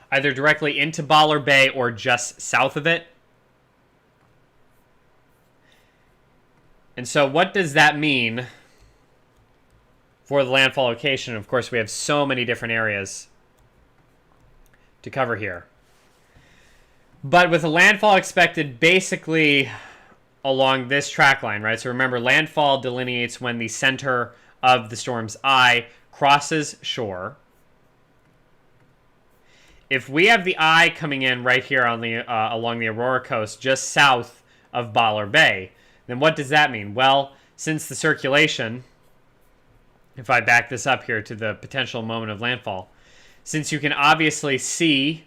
Either directly into Baler Bay or just south of it. And so what does that mean for the landfall location? Of course, we have so many different areas to cover here. But with a landfall expected basically along this track line, right? So remember, landfall delineates when the center of the storm's eye crosses shore. If we have the eye coming in right here on the along the Aurora coast, just south of Baler Bay, then what does that mean? Well, since the circulation, if I back this up here to the potential moment of landfall, since you can obviously see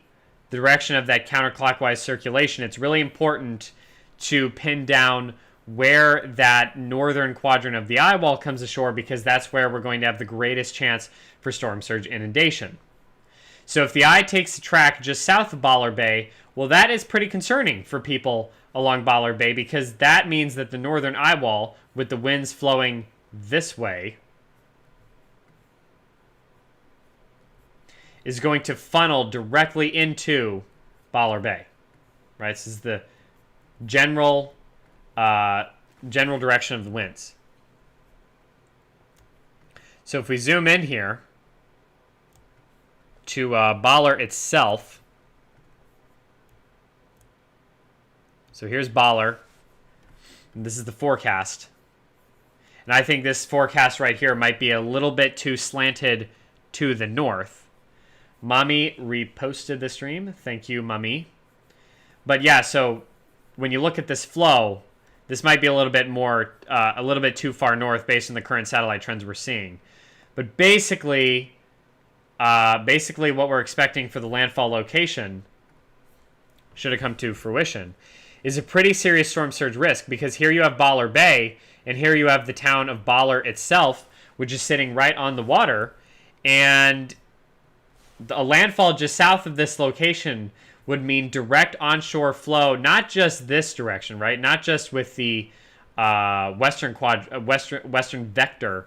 the direction of that counterclockwise circulation, it's really important to pin down where that northern quadrant of the eye wall comes ashore, because that's where we're going to have the greatest chance for storm surge inundation. So if the eye takes a track just south of Baler Bay, well, that is pretty concerning for people along Baler Bay, because that means that the northern eye wall, with the winds flowing this way, is going to funnel directly into Baler Bay. Right? This is the general direction of the winds. So if we zoom in here to Baler itself, So here's Baller. And this is the forecast. And I think this forecast right here might be a little bit too slanted to the north. Mommy reposted the stream. Thank you, Mommy. But yeah, so when you look at this flow, this might be a little bit more, a little bit too far north based on the current satellite trends we're seeing. But basically what we're expecting for the landfall location, should it come to fruition, is a pretty serious storm surge risk, because here you have Baller Bay, and here you have the town of Baller itself, which is sitting right on the water, and a landfall just south of this location would mean direct onshore flow, not just this direction, right? Not just with the western vector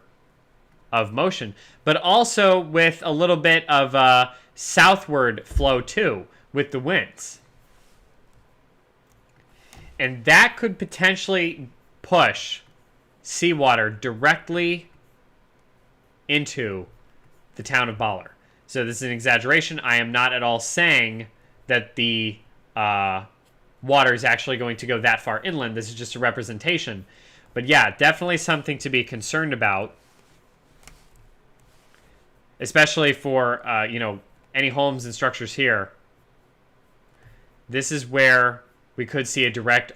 of motion, but also with a little bit of southward flow too, with the winds. And that could potentially push seawater directly into the town of Baller. So this is an exaggeration. I am not at all saying that the water is actually going to go that far inland. This is just a representation. But yeah, definitely something to be concerned about, especially for any homes and structures here. This is where we could see a direct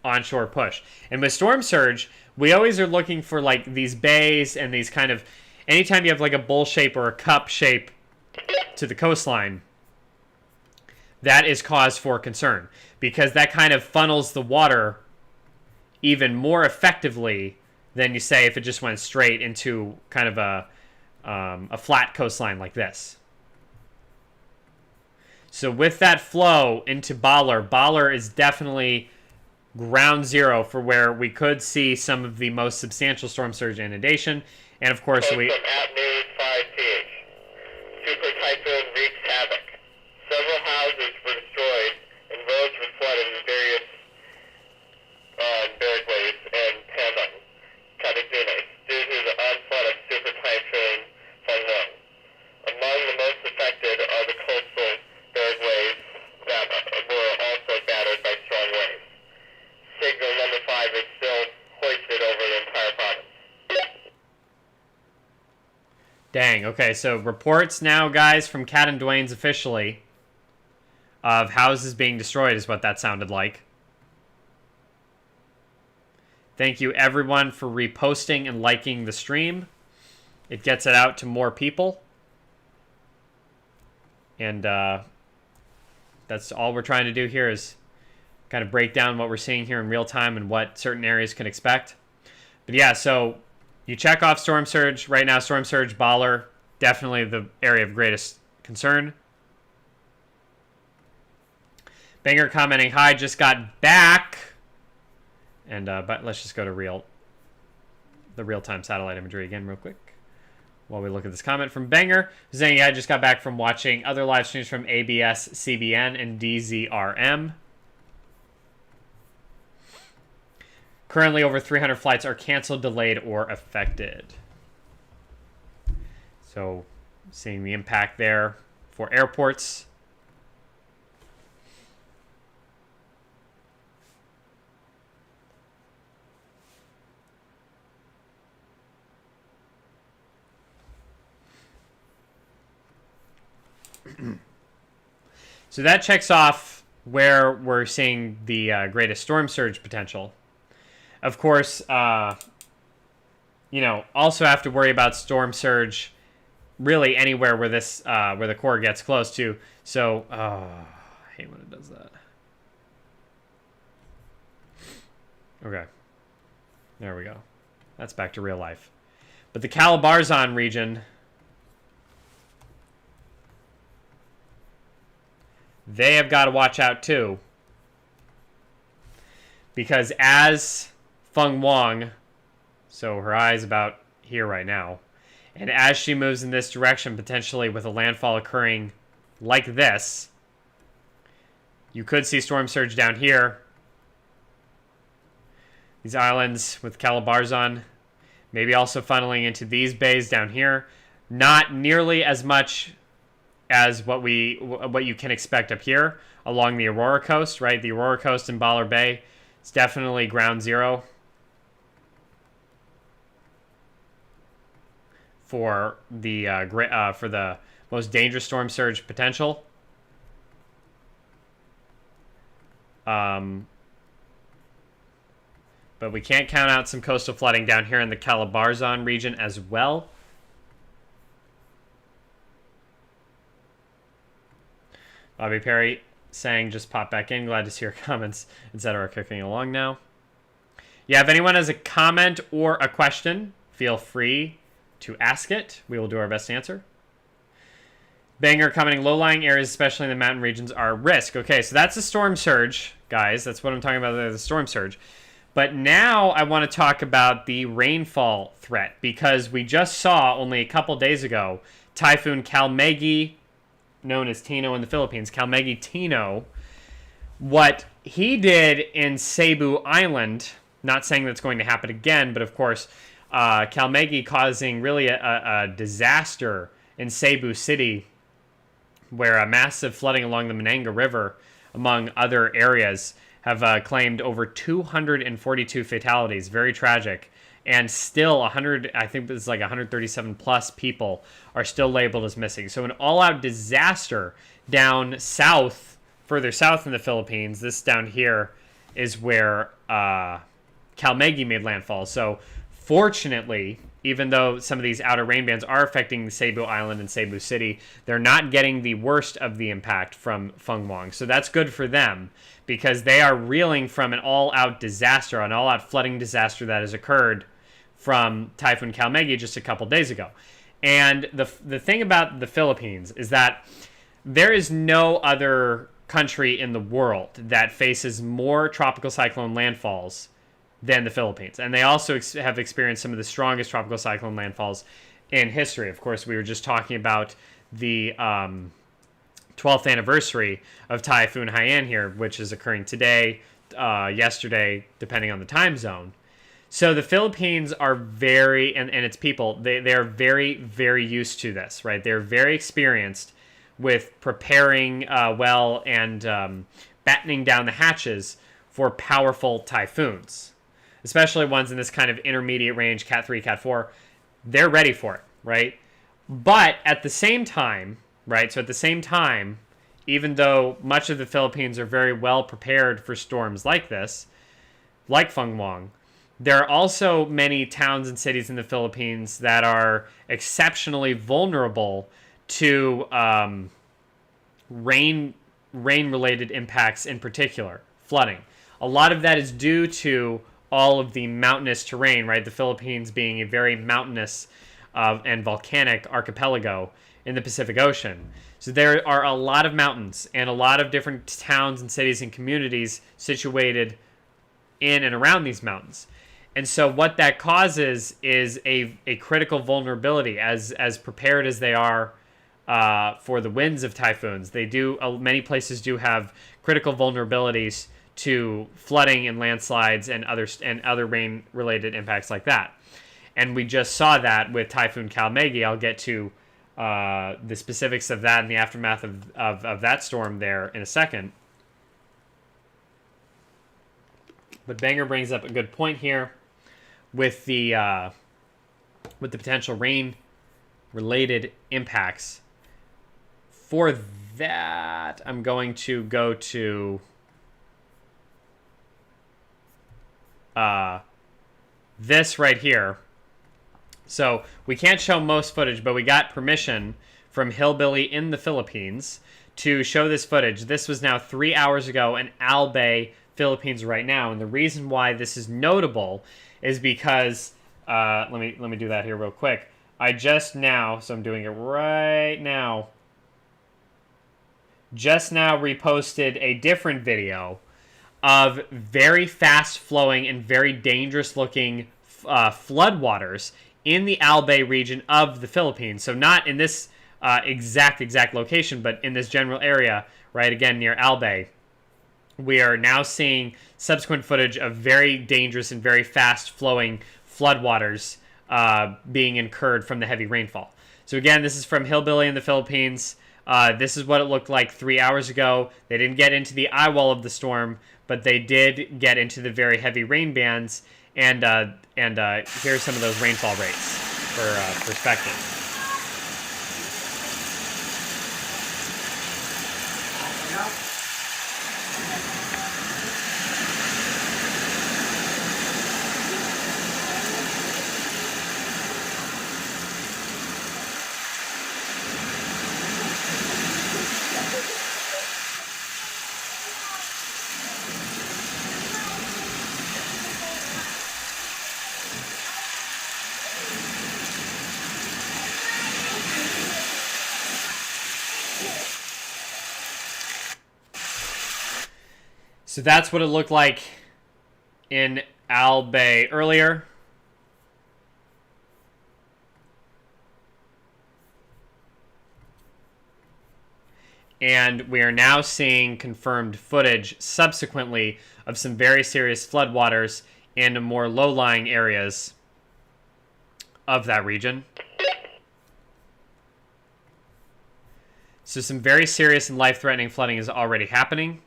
onshore push. And with storm surge, we always are looking for like these bays and these kind of, anytime you have like a bowl shape or a cup shape to the coastline, that is cause for concern, because that kind of funnels the water even more effectively than you say if it just went straight into kind of a flat coastline like this. So with that flow into Baller is definitely ground zero for where we could see some of the most substantial storm surge inundation. And of course, From at noon 5 Super Typhoon wreaked havoc. Several houses were destroyed and roads were flooded in various barrackways and Catanduanes due to the onslaught of Super Typhoon Fung-wong. Among the most affected are the coastal barrackways that were also battered by strong waves. Signal number 5 is still hoisted over the entire province. Dang, okay, so reports now, guys, from Catanduanes officially of houses being destroyed is what that sounded like. Thank you, everyone, for reposting and liking the stream. It gets it out to more people. And that's all we're trying to do here, is kind of break down what we're seeing here in real time and what certain areas can expect. But yeah, so you check off storm surge. Right now, storm surge, Baller, definitely the area of greatest concern. Banger commenting, hi, just got back. And but let's just go to the real-time satellite imagery again real quick while we look at this comment from Banger, saying, yeah, I just got back from watching other live streams from ABS, CBN, and DZRM. Currently, over 300 flights are canceled, delayed, or affected. So, seeing the impact there for airports. So that checks off where we're seeing the greatest storm surge potential. Of course, also have to worry about storm surge really anywhere where this where the core gets close to. So, I hate when it does that. Okay. There we go. That's back to real life. But the Calabarzon region, they have got to watch out too. Because as Fung-wong, so her eye's about here right now, and as she moves in this direction, potentially with a landfall occurring like this, you could see storm surge down here. These islands with Calabarzon, maybe also funneling into these bays down here. Not nearly as much as what you can expect up here along the Aurora coast, right? The Aurora coast in Baller Bay is definitely ground zero for the most dangerous storm surge potential. But we can't count out some coastal flooding down here in the Calabarzon region as well. Bobby Perry saying, just pop back in. Glad to see your comments, etc. are cooking along now. Yeah, if anyone has a comment or a question, feel free to ask it. We will do our best to answer. Banger commenting, low-lying areas, especially in the mountain regions, are at risk. Okay, so that's a storm surge, guys. That's what I'm talking about, the storm surge. But now I want to talk about the rainfall threat, because we just saw only a couple days ago Typhoon Kalmegi, known as Tino in the Philippines, Kalmegi Tino, what he did in Cebu Island, not saying that's going to happen again, but of course, Kalmegi causing really a disaster in Cebu City, where a massive flooding along the Mananga River, among other areas, have claimed over 242 fatalities. Very tragic. And still 100, I think it's like 137 plus people are still labeled as missing. So an all-out disaster down south, further south in the Philippines. This down here is where Kalmegi made landfall. So fortunately, even though some of these outer rain bands are affecting Cebu Island and Cebu City, they're not getting the worst of the impact from Fung-wong. So that's good for them, because they are reeling from an all-out disaster, an all-out flooding disaster that has occurred from Typhoon Kalmegi just a couple days ago. And the thing about the Philippines is that there is no other country in the world that faces more tropical cyclone landfalls than the Philippines. And they also have experienced some of the strongest tropical cyclone landfalls in history. Of course, we were just talking about the 12th anniversary of Typhoon Haiyan here, which is occurring today, yesterday, depending on the time zone. So the Philippines are very, and its people, they are very, very used to this, right? They're very experienced with preparing well and battening down the hatches for powerful typhoons, especially ones in this kind of intermediate range, Cat 3, Cat 4. They're ready for it, right? But at the same time, right? So at the same time, even though much of the Philippines are very well prepared for storms like this, like Fung-wong, there are also many towns and cities in the Philippines that are exceptionally vulnerable to rain-related impacts, in particular, flooding. A lot of that is due to all of the mountainous terrain, right? The Philippines being a very mountainous and volcanic archipelago in the Pacific Ocean. So there are a lot of mountains and a lot of different towns and cities and communities situated in and around these mountains. And so what that causes is a critical vulnerability, as prepared as they are for the winds of typhoons. They do, many places do have critical vulnerabilities to flooding and landslides and other rain-related impacts like that. And we just saw that with Typhoon Kalmegi. I'll get to the specifics of that and the aftermath of that storm there in a second. But Banger brings up a good point here with the potential rain-related impacts. For that, I'm going to go to this right here. So we can't show most footage, but we got permission from Hillbilly in the Philippines to show this footage. This was now 3 hours ago in Albay, Philippines right now. And the reason why this is notable is because, let me do that here real quick. I just now, so I'm doing it right now, just now reposted a different video of very fast-flowing and very dangerous-looking floodwaters in the Albay region of the Philippines. So not in this exact location, but in this general area, right, again, near Albay. We are now seeing subsequent footage of very dangerous and very fast-flowing floodwaters being incurred from the heavy rainfall. So again, this is from Hillbilly in the Philippines. This is what it looked like 3 hours ago. They didn't get into the eye wall of the storm, but they did get into the very heavy rain bands. And here's some of those rainfall rates for perspective. So that's what it looked like in Al Bay earlier. And we are now seeing confirmed footage subsequently of some very serious floodwaters in more low-lying areas of that region. So some very serious and life-threatening flooding is already happening.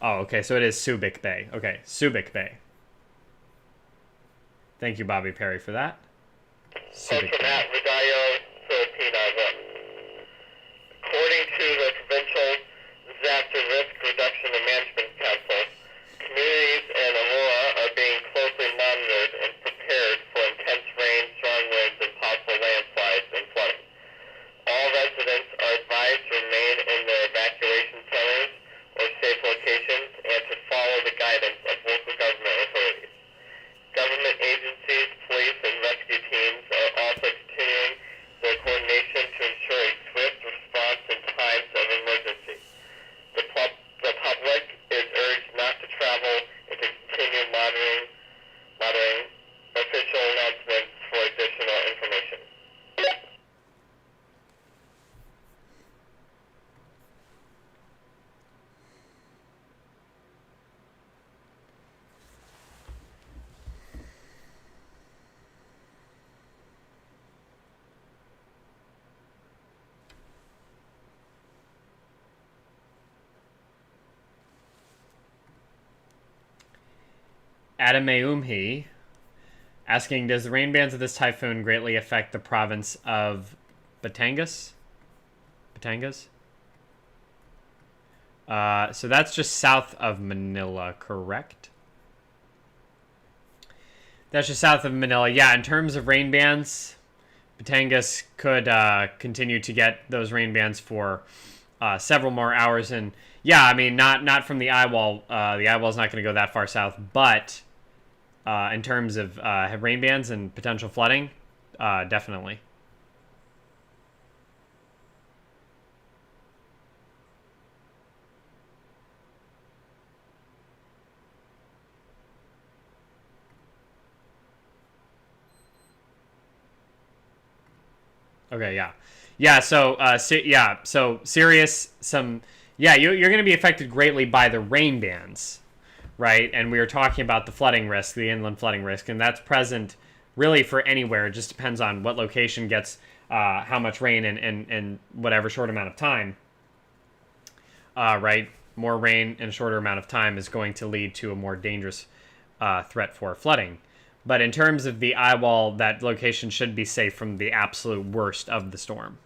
Oh, okay, so it is Subic Bay. Okay, Subic Bay. Thank you, Bobby Perry, for that. Subic Bay. According to the Provincial Disaster Risk Reduction and Management Council, communities in Aurora are being closely monitored and prepared for intense rain, strong winds, and possible landslides and flooding. All residents are advised to remain in their evacuation centers or safe locations and to follow the guidance of local government authorities. Government agencies, police, and rescue teams are also continuing their coordination to ensure a swift response in times of emergency. The public is urged not to travel and to continue monitoring official announcements for additional information. Adameumhi asking, does the rain bands of this typhoon greatly affect the province of Batangas? So that's just south of Manila, correct? That's just south of Manila. Yeah, in terms of rain bands, Batangas could continue to get those rain bands for several more hours. And yeah, I mean, not from the eye wall. The eye wall's not going to go that far south, but in terms of rain bands and potential flooding, definitely. Okay, yeah. Yeah, so, so serious, you're going to be affected greatly by the rain bands, right? And we were talking about the flooding risk, the inland flooding risk, and that's present really for anywhere. It just depends on what location gets how much rain in whatever short amount of time, right? More rain in a shorter amount of time is going to lead to a more dangerous threat for flooding. But in terms of the eye wall, that location should be safe from the absolute worst of the storm.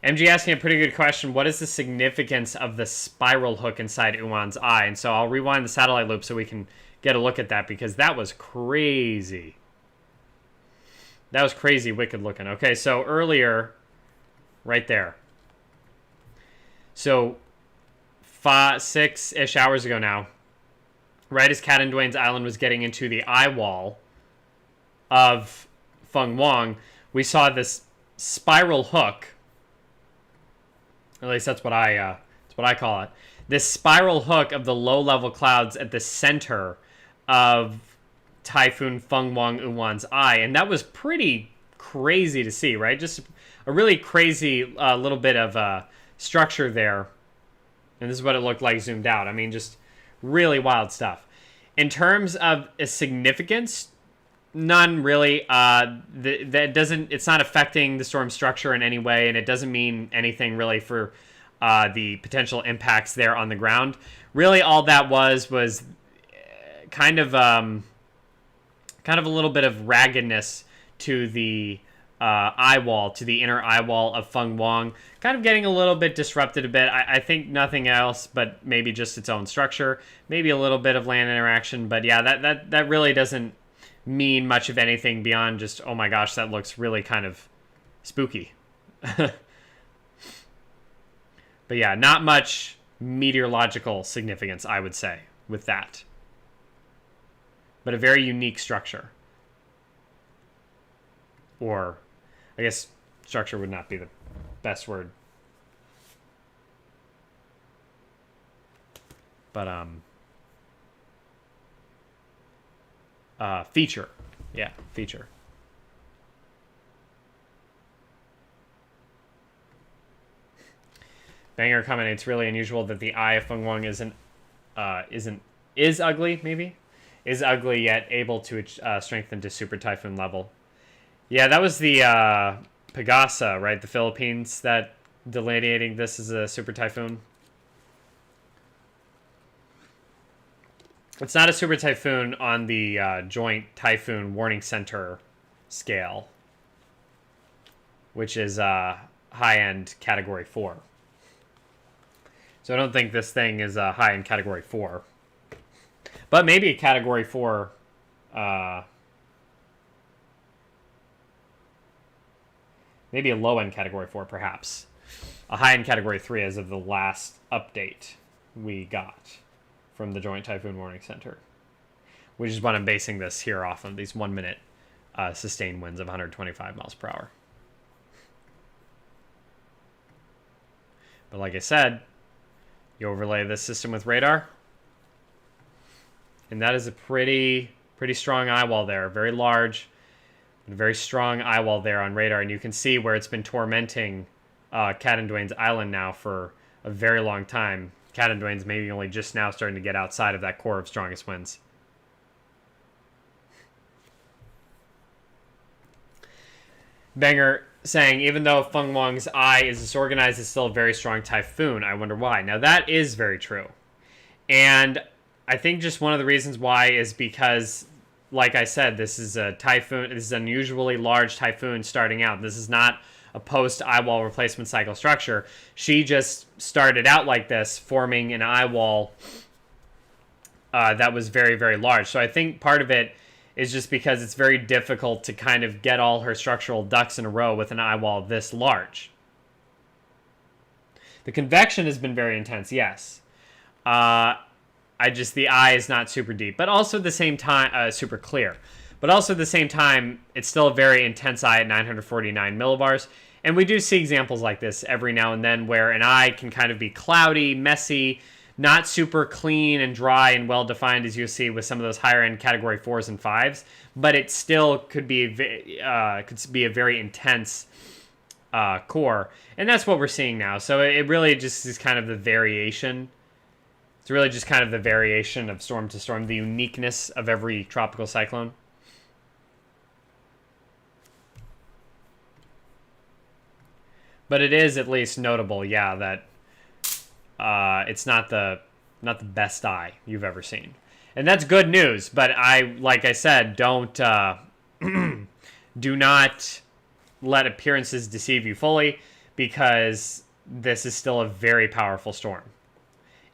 MG asking a pretty good question. What is the significance of the spiral hook inside Uwan's eye? And so I'll rewind the satellite loop so we can get a look at that, because that was crazy. That was crazy wicked looking. Okay, so earlier, right there. So 6-ish hours ago now, right as Catanduanes Island was getting into the eye wall of Fung-wong, we saw this spiral hook. At least that's what I call it. This spiral hook of the low-level clouds at the center of Typhoon Fung-wong Uwan's eye, and that was pretty crazy to see, right? Just a really crazy little bit of structure there. And this is what it looked like zoomed out. I mean, just really wild stuff. In terms of a significance, none really. That doesn't. It's not affecting the storm structure in any way, and it doesn't mean anything really for the potential impacts there on the ground. Really, all that was kind of a little bit of raggedness to the eye wall, to the inner eye wall of Fung-wong, kind of getting a little bit disrupted a bit. I think nothing else, but maybe just its own structure, maybe a little bit of land interaction. But yeah, that really doesn't mean much of anything beyond just, oh my gosh, that looks really kind of spooky. But yeah, not much meteorological significance, I would say, with that. But a very unique structure. Or, I guess structure would not be the best word. But, feature. Yeah, feature. Banger commenting, it's really unusual that the eye of Fung-wong is ugly, maybe? Is ugly, yet able to strengthen to super typhoon level. Yeah, that was the Pagasa, right? The Philippines that delineating this as a super typhoon. It's not a super typhoon on the Joint Typhoon Warning Center scale, which is high-end Category 4. So I don't think this thing is high-end Category 4. But maybe a Category 4... maybe a low-end Category 4, perhaps. A high-end Category 3 as of the last update we got from the Joint Typhoon Warning Center. Which is what I'm basing this here off of, these 1-minute sustained winds of 125 miles per hour. But like I said, you overlay this system with radar, and that is a pretty strong eye wall there. Very large, a very strong eye wall there on radar. And you can see where it's been tormenting Catanduanes Island now for a very long time. Catanduanes maybe only just now starting to get outside of that core of strongest winds. Banger saying, even though Fung-wong's eye is disorganized, it's still a very strong typhoon. I wonder why. Now, that is very true. And I think just one of the reasons why is because, like I said, this is a typhoon. This is an unusually large typhoon starting out. This is not a post-eye wall replacement cycle structure. She just started out like this, forming an eye wall that was very, very large. So I think part of it is just because it's very difficult to kind of get all her structural ducks in a row with an eye wall this large. The convection has been very intense, yes. The eye is not super deep, but also at the same time, super clear. But also at the same time, it's still a very intense eye at 949 millibars. And we do see examples like this every now and then where an eye can kind of be cloudy, messy, not super clean and dry and well-defined as you see with some of those higher-end Category 4s and 5s. But it still could be a very intense core. And that's what we're seeing now. So it really just is kind of the variation. It's really just kind of the variation of storm to storm, the uniqueness of every tropical cyclone. But it is at least notable, yeah, that it's not the best eye you've ever seen. And that's good news, but like I said, don't do not let appearances deceive you fully, because this is still a very powerful storm.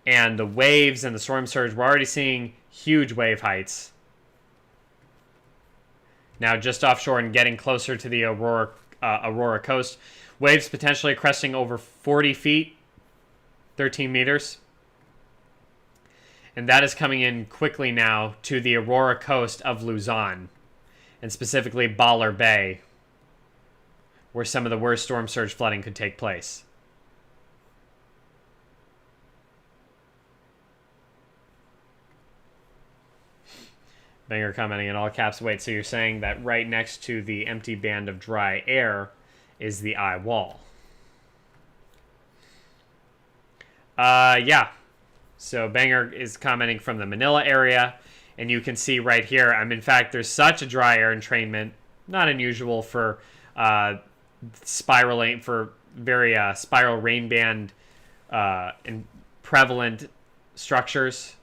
And the waves and the storm surge, we're already seeing huge wave heights. Now just offshore and getting closer to the Aurora coast, waves potentially cresting over 40 feet, 13 meters. And that is coming in quickly now to the Aurora coast of Luzon, and specifically Baller Bay, where some of the worst storm surge flooding could take place. Banger commenting in all caps. Wait, so you're saying that right next to the empty band of dry air is the eye wall? Yeah. So Banger is commenting from the Manila area, and you can see right here. In fact, there's such a dry air entrainment, not unusual for spiraling for very spiral rain band and prevalent structures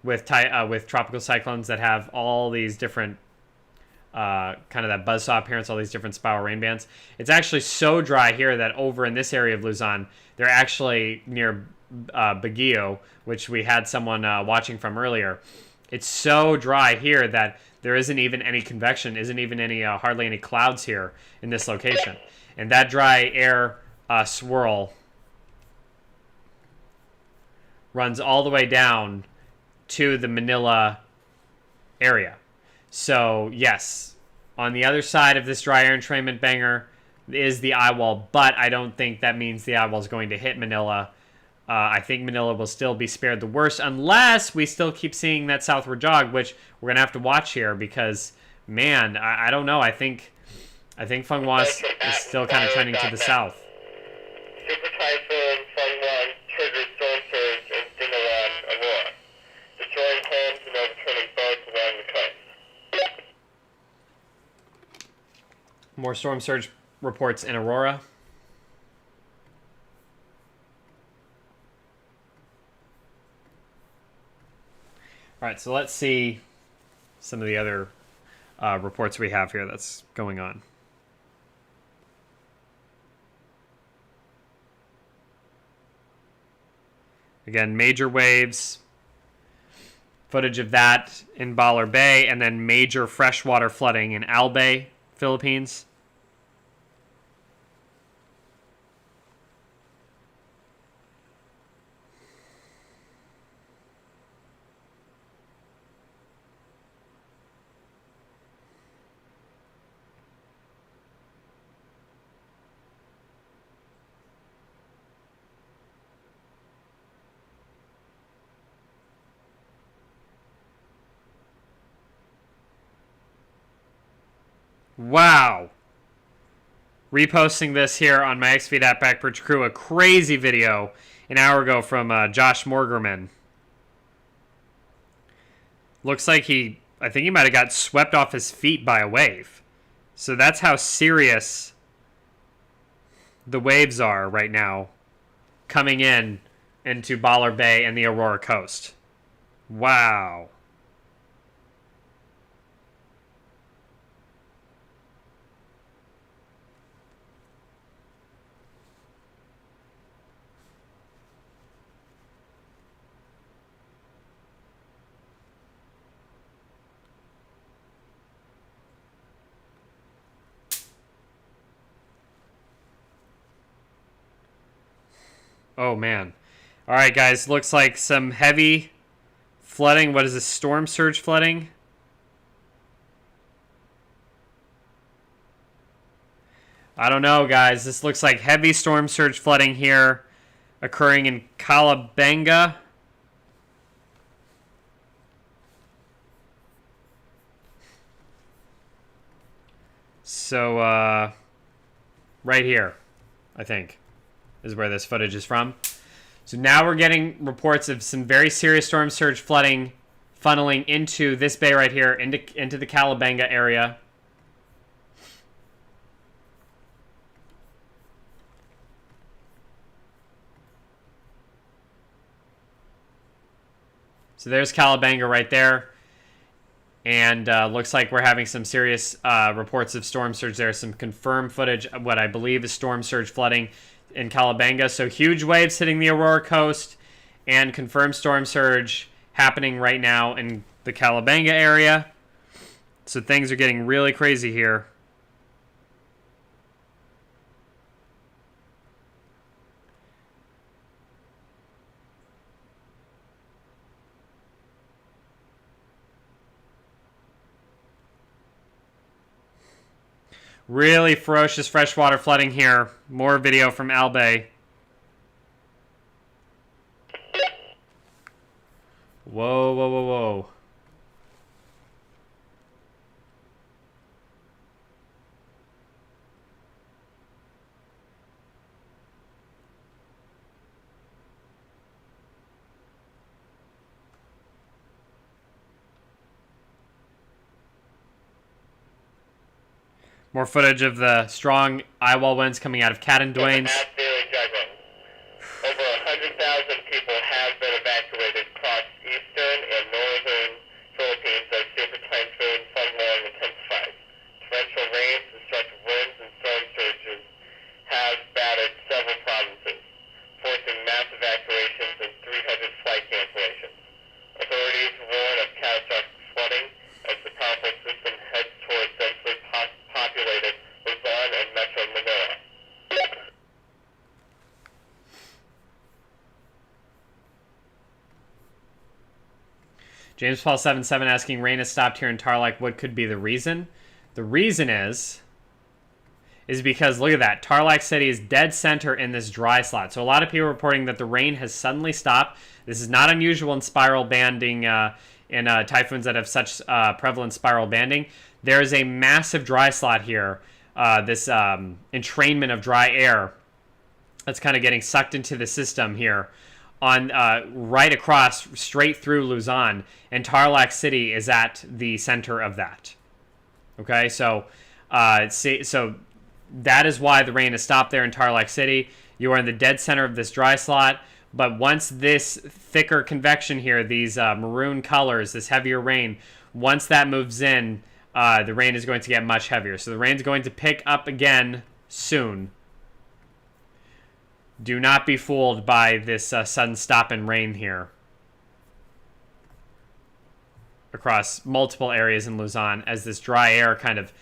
with tropical cyclones that have all these different kind of that buzzsaw appearance, all these different spiral rain bands. It's actually so dry here that over in this area of Luzon, they're actually near Baguio, which we had someone watching from earlier. It's so dry here that there isn't even any convection, isn't even any hardly any clouds here in this location. And that dry air swirl runs all the way down to the Manila area. So, yes, on the other side of this dry air entrainment, Banger, is the eye wall, but I don't think that means the eye wall is going to hit Manila. I think Manila will still be spared the worst unless we still keep seeing that southward jog, which we're going to have to watch here because, man, I don't know. I think Fung-wong is still kind of trending to the south. Super Typhoon Fung-wong triggered storm surge in Dingalan, Aurora, destroying homes and overturning boats along the coast. More storm surge reports in Aurora. All right, so let's see some of the other reports we have here that's going on. Again, major waves, footage of that in Baler Bay, and then major freshwater flooding in Albay, Philippines. Wow. Reposting this here on my XFeed app Backbridge Crew, a crazy video an hour ago from Josh Morgerman. Looks like I think he might have got swept off his feet by a wave. So that's how serious the waves are right now coming in into Baler Bay and the Aurora coast. Wow. Oh, man. All right, guys. Looks like some heavy flooding. What is this? Storm surge flooding? I don't know, guys. This looks like heavy storm surge flooding here occurring in Calabanga. So, right here, I think, is where this footage is from. So now we're getting reports of some very serious storm surge flooding funneling into this bay right here, into the Calabanga area. So there's Calabanga right there. And looks like we're having some serious reports of storm surge there. Some confirmed footage of what I believe is storm surge flooding in Calabanga. So huge waves hitting the Aurora coast and confirmed storm surge happening right now in the Calabanga area. So things are getting really crazy here. Really ferocious freshwater flooding here. More video from Albay. Whoa, whoa, whoa, whoa. More footage of the strong eyewall winds coming out of Catanduanes. Absolutely juggling. Over 100,000 people have been evacuated across eastern and northern Philippines as Super Typhoon Fung-wong intensifies. Torrential rains, destructive winds, and storm surges have battered several provinces, forcing mass evacuations and 300 flight cancellations. Authorities warn of catastrophic flooding as the powerful system heads towards densely populated Luzon and Metro Manila. James Paul 77 asking, rain has stopped here in Tarlac. What could be the reason? The reason is because, look at that. Tarlac City is dead center in this dry slot. So a lot of people are reporting that the rain has suddenly stopped. This is not unusual in spiral banding, in typhoons that have such prevalent spiral banding. There is a massive dry slot here. This entrainment of dry air that's kind of getting sucked into the system here on right across straight through Luzon, and Tarlac City is at the center of that. Okay, so that is why the rain has stopped there in Tarlac City. You are in the dead center of this dry slot, but once this thicker convection here, these maroon colors, this heavier rain, once that moves in, the rain is going to get much heavier. So the rain is going to pick up again soon. Do not be fooled by this sudden stop in rain here across multiple areas in Luzon as this dry air kind of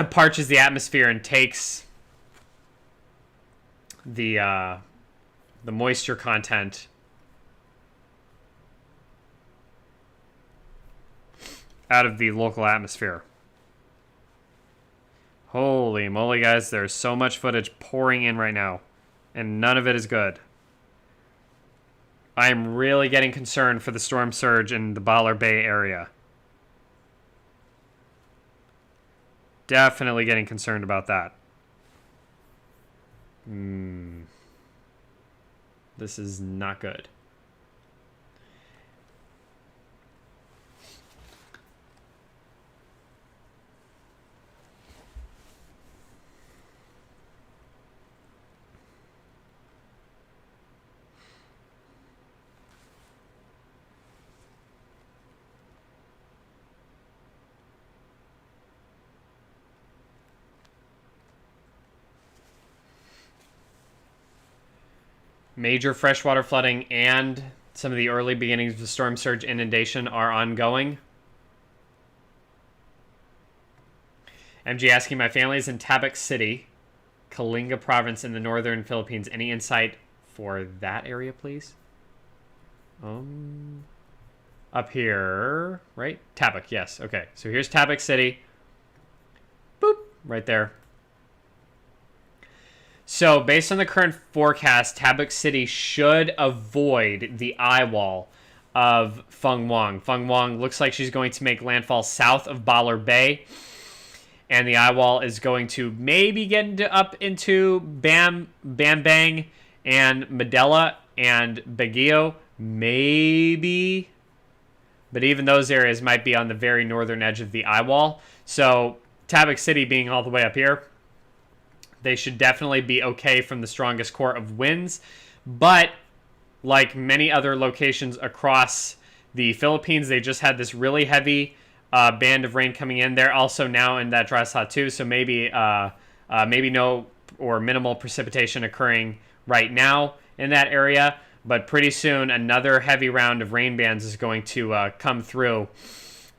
parches the atmosphere and takes the moisture content out of the local atmosphere. Holy moly, guys, there's so much footage pouring in right now, and none of it is good. I am really getting concerned for the storm surge in the Baler Bay area. Definitely getting concerned about that. This is not good. Major freshwater flooding and some of the early beginnings of the storm surge inundation are ongoing. MG asking, my family is in Tabac City, Kalinga province in the northern Philippines. Any insight for that area, please? Up here, right? Tabac, yes. Okay, so here's Tabac City. Boop, right there. So, based on the current forecast, Tabac City should avoid the eye wall of Fung-wong. Fung-wong looks like she's going to make landfall south of Baler Bay. And the eye wall is going to maybe get up into Bambang and Medela and Baguio. Maybe. But even those areas might be on the very northern edge of the eye wall. So, Tabac City being all the way up here, they should definitely be okay from the strongest core of winds. But like many other locations across the Philippines, they just had this really heavy band of rain coming in. They're also now in that dry slot too, so maybe no or minimal precipitation occurring right now in that area. But pretty soon, another heavy round of rain bands is going to come through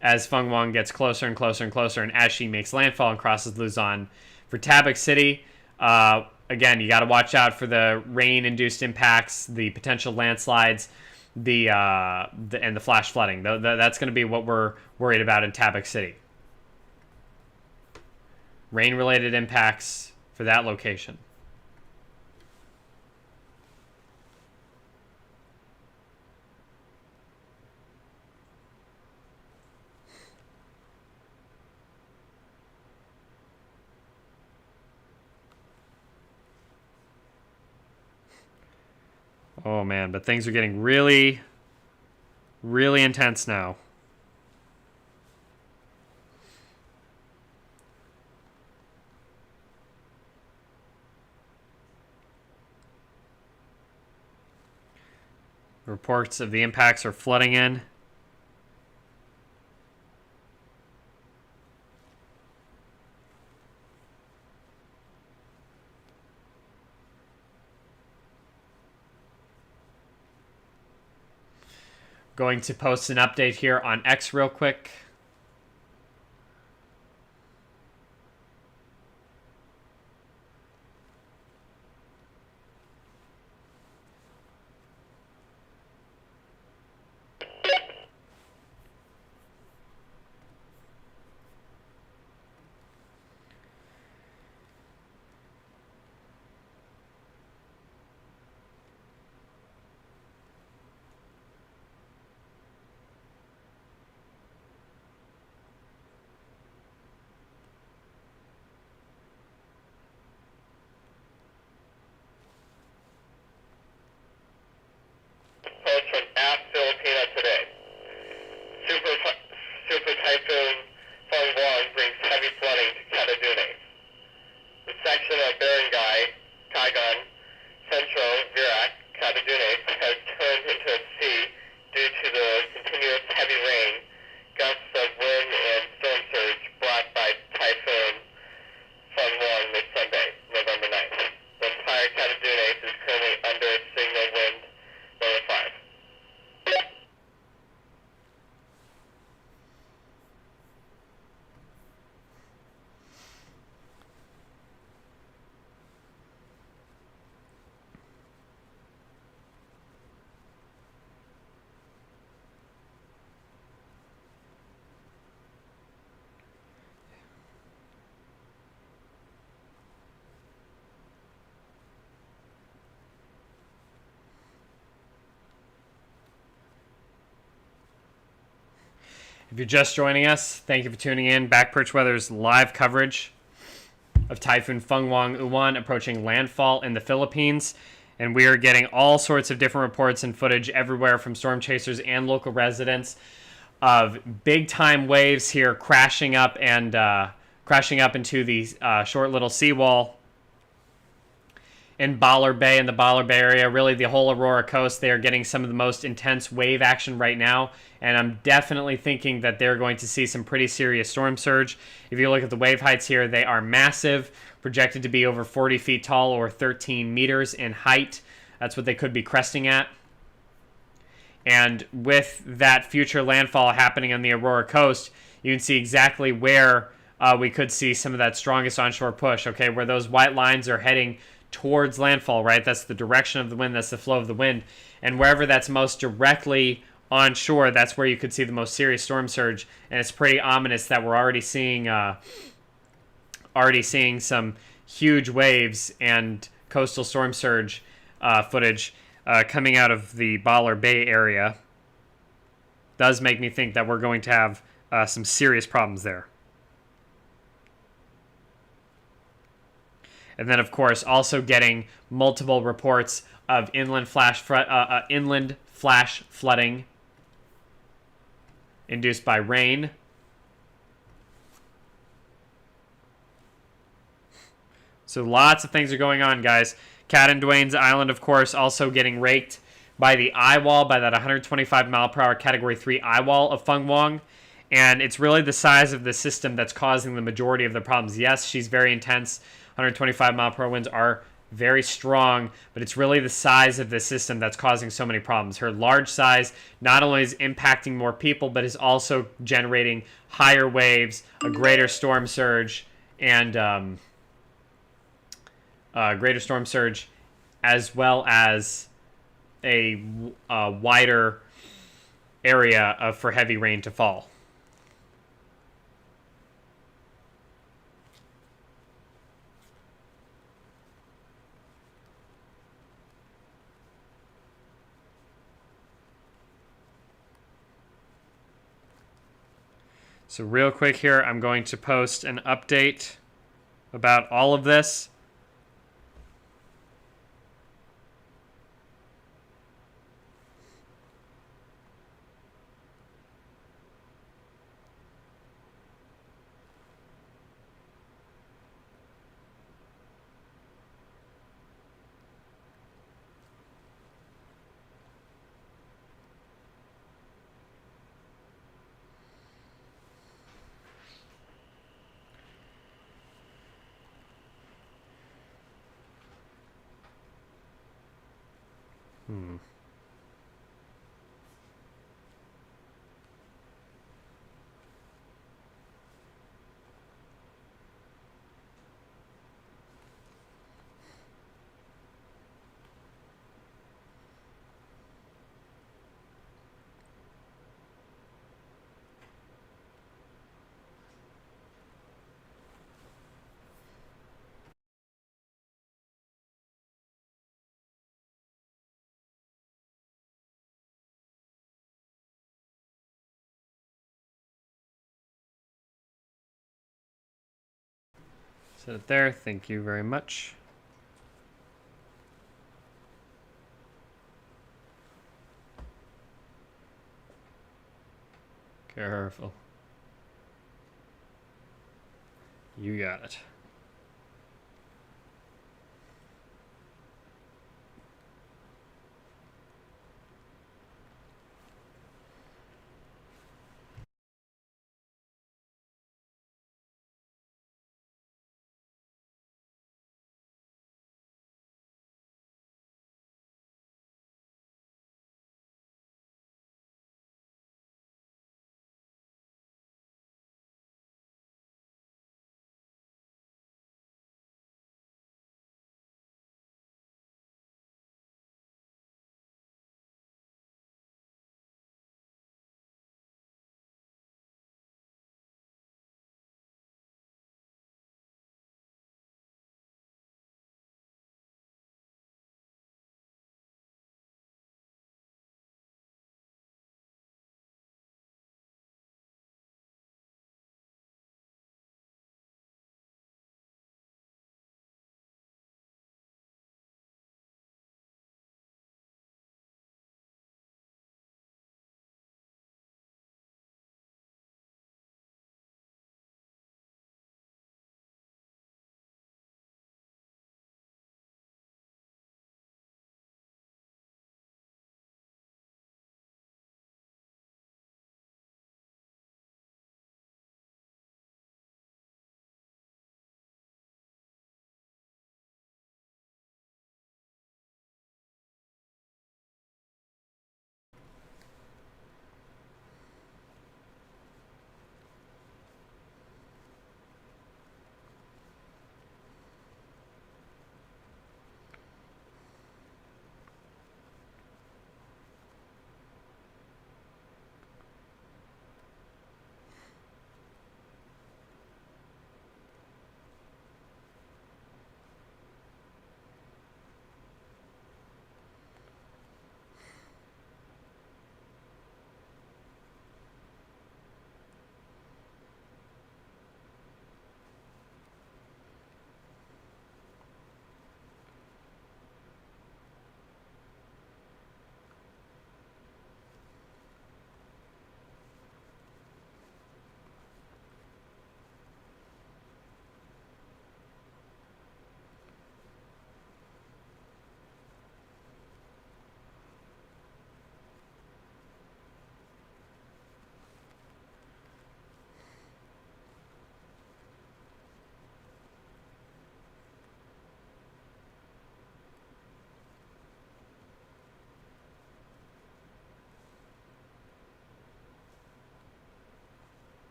as Fung-wong gets closer and closer and closer, and as she makes landfall and crosses Luzon. For Tabac City, again, you got to watch out for the rain-induced impacts, the potential landslides, and the flash flooding. That's going to be what we're worried about in Tabac City. Rain-related impacts for that location. Oh man, but things are getting really, really intense now. 'Cause, look at that. Tarlac City is dead center in this dry slot. So a lot of people are reporting that the rain has suddenly stopped. This is not unusual in spiral banding. Reports of the impacts are flooding in. Going to post an update here on X real quick. Post from App Filipino today. Super Typhoon Fung-wong brings heavy flooding to Catanduanes. The section of Barangay, Cagan, Central, Virac, Catanduanes has turned into a sea due to the continuous heavy rain, gusts of wind, and storm surge brought by Typhoon Fung-wong this Sunday, November 9th. The entire Catanduanes is currently under signal wind level 5. If you're just joining us, thank you for tuning in. Back Perch Weather's live coverage of Typhoon Fung-wong Uwan approaching landfall in the Philippines. And we are getting all sorts of different reports and footage everywhere from storm chasers and local residents of big-time waves here crashing up into the short little seawall in Baler Bay, in the Baler Bay area. Really, the whole Aurora coast, they are getting some of the most intense wave action right now, and I'm definitely thinking that they're going to see some pretty serious storm surge. If you look at the wave heights here, they are massive, projected to be over 40 feet tall or 13 meters in height. That's what they could be cresting at. And with that future landfall happening on the Aurora coast, you can see exactly where we could see some of that strongest onshore push, okay, where those white lines are heading towards landfall, right? That's the direction of the wind, that's the flow of the wind. And wherever that's most directly onshore, that's where you could see the most serious storm surge. And it's pretty ominous that we're already seeing some huge waves and coastal storm surge footage coming out of the Baler Bay area. Does make me think that we're going to have some serious problems there. And then, of course, also getting multiple reports of inland flash flooding induced by rain. So lots of things are going on, guys. Catanduanes Island, of course, also getting raked by the eye wall, by that 125 mile per hour Category 3 eye wall of Fung-wong. And it's really the size of the system that's causing the majority of the problems. Yes, she's very intense. 125 mile per hour winds are very strong, but it's really the size of the system that's causing so many problems. Her large size not only is impacting more people, but is also generating higher waves, a greater storm surge, and as well as a wider area for heavy rain to fall. So real quick here, I'm going to post an update about all of this. Hmm. Set it there. Thank you very much. Careful. You got it.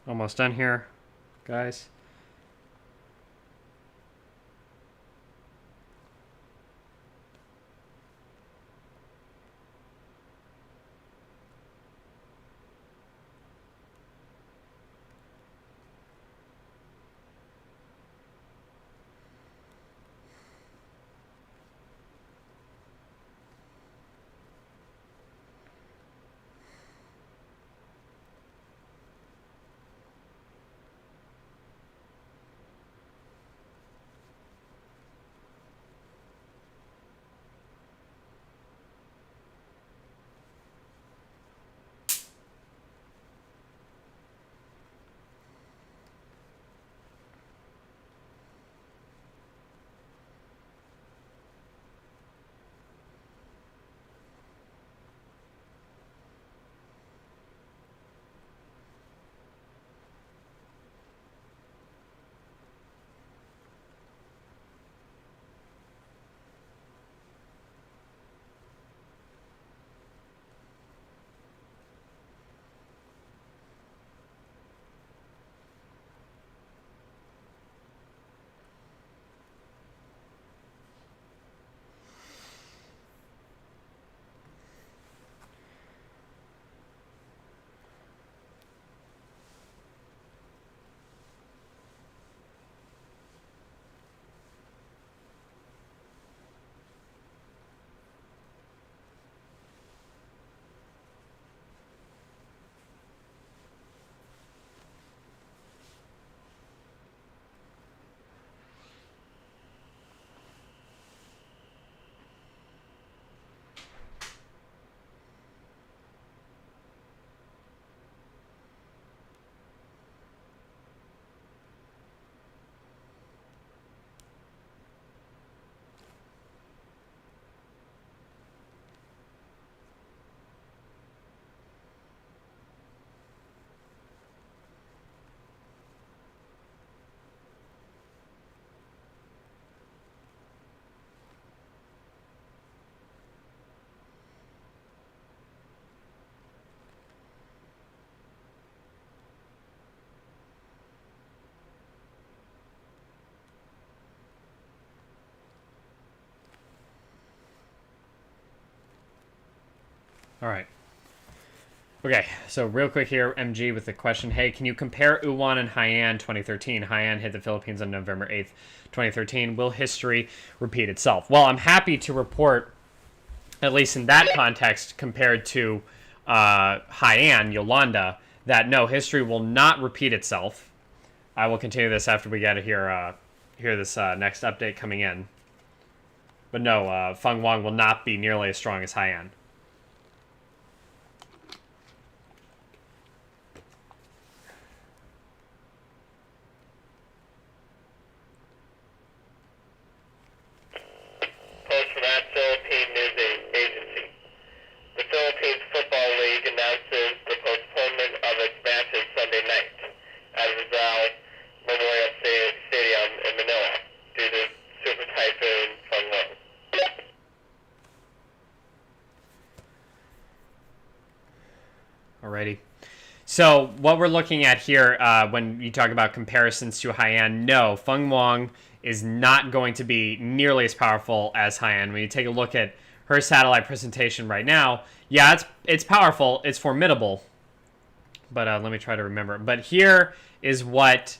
Almost done here, guys. All right. Okay, so real quick here, MG with the question. Hey, can you compare Uwan and Haiyan 2013? Haiyan hit the Philippines on November 8th, 2013. Will history repeat itself? Well, I'm happy to report, at least in that context, compared to Haiyan, Yolanda, that no, history will not repeat itself. I will continue this after we get to hear this next update coming in. But no, Fung-wong will not be nearly as strong as Haiyan. Post from that Philippine news agency. The Philippines Football League announces the postponement of its matches Sunday night at Rizal Memorial Stadium in Manila due to Super Typhoon Fung-wong. Alrighty. So what we're looking at here, when you talk about comparisons to Haiyan, no, Fung-wong is not going to be nearly as powerful as Haiyan. When you take a look at her satellite presentation right now, yeah, it's powerful, it's formidable. But let me try to remember. But here is what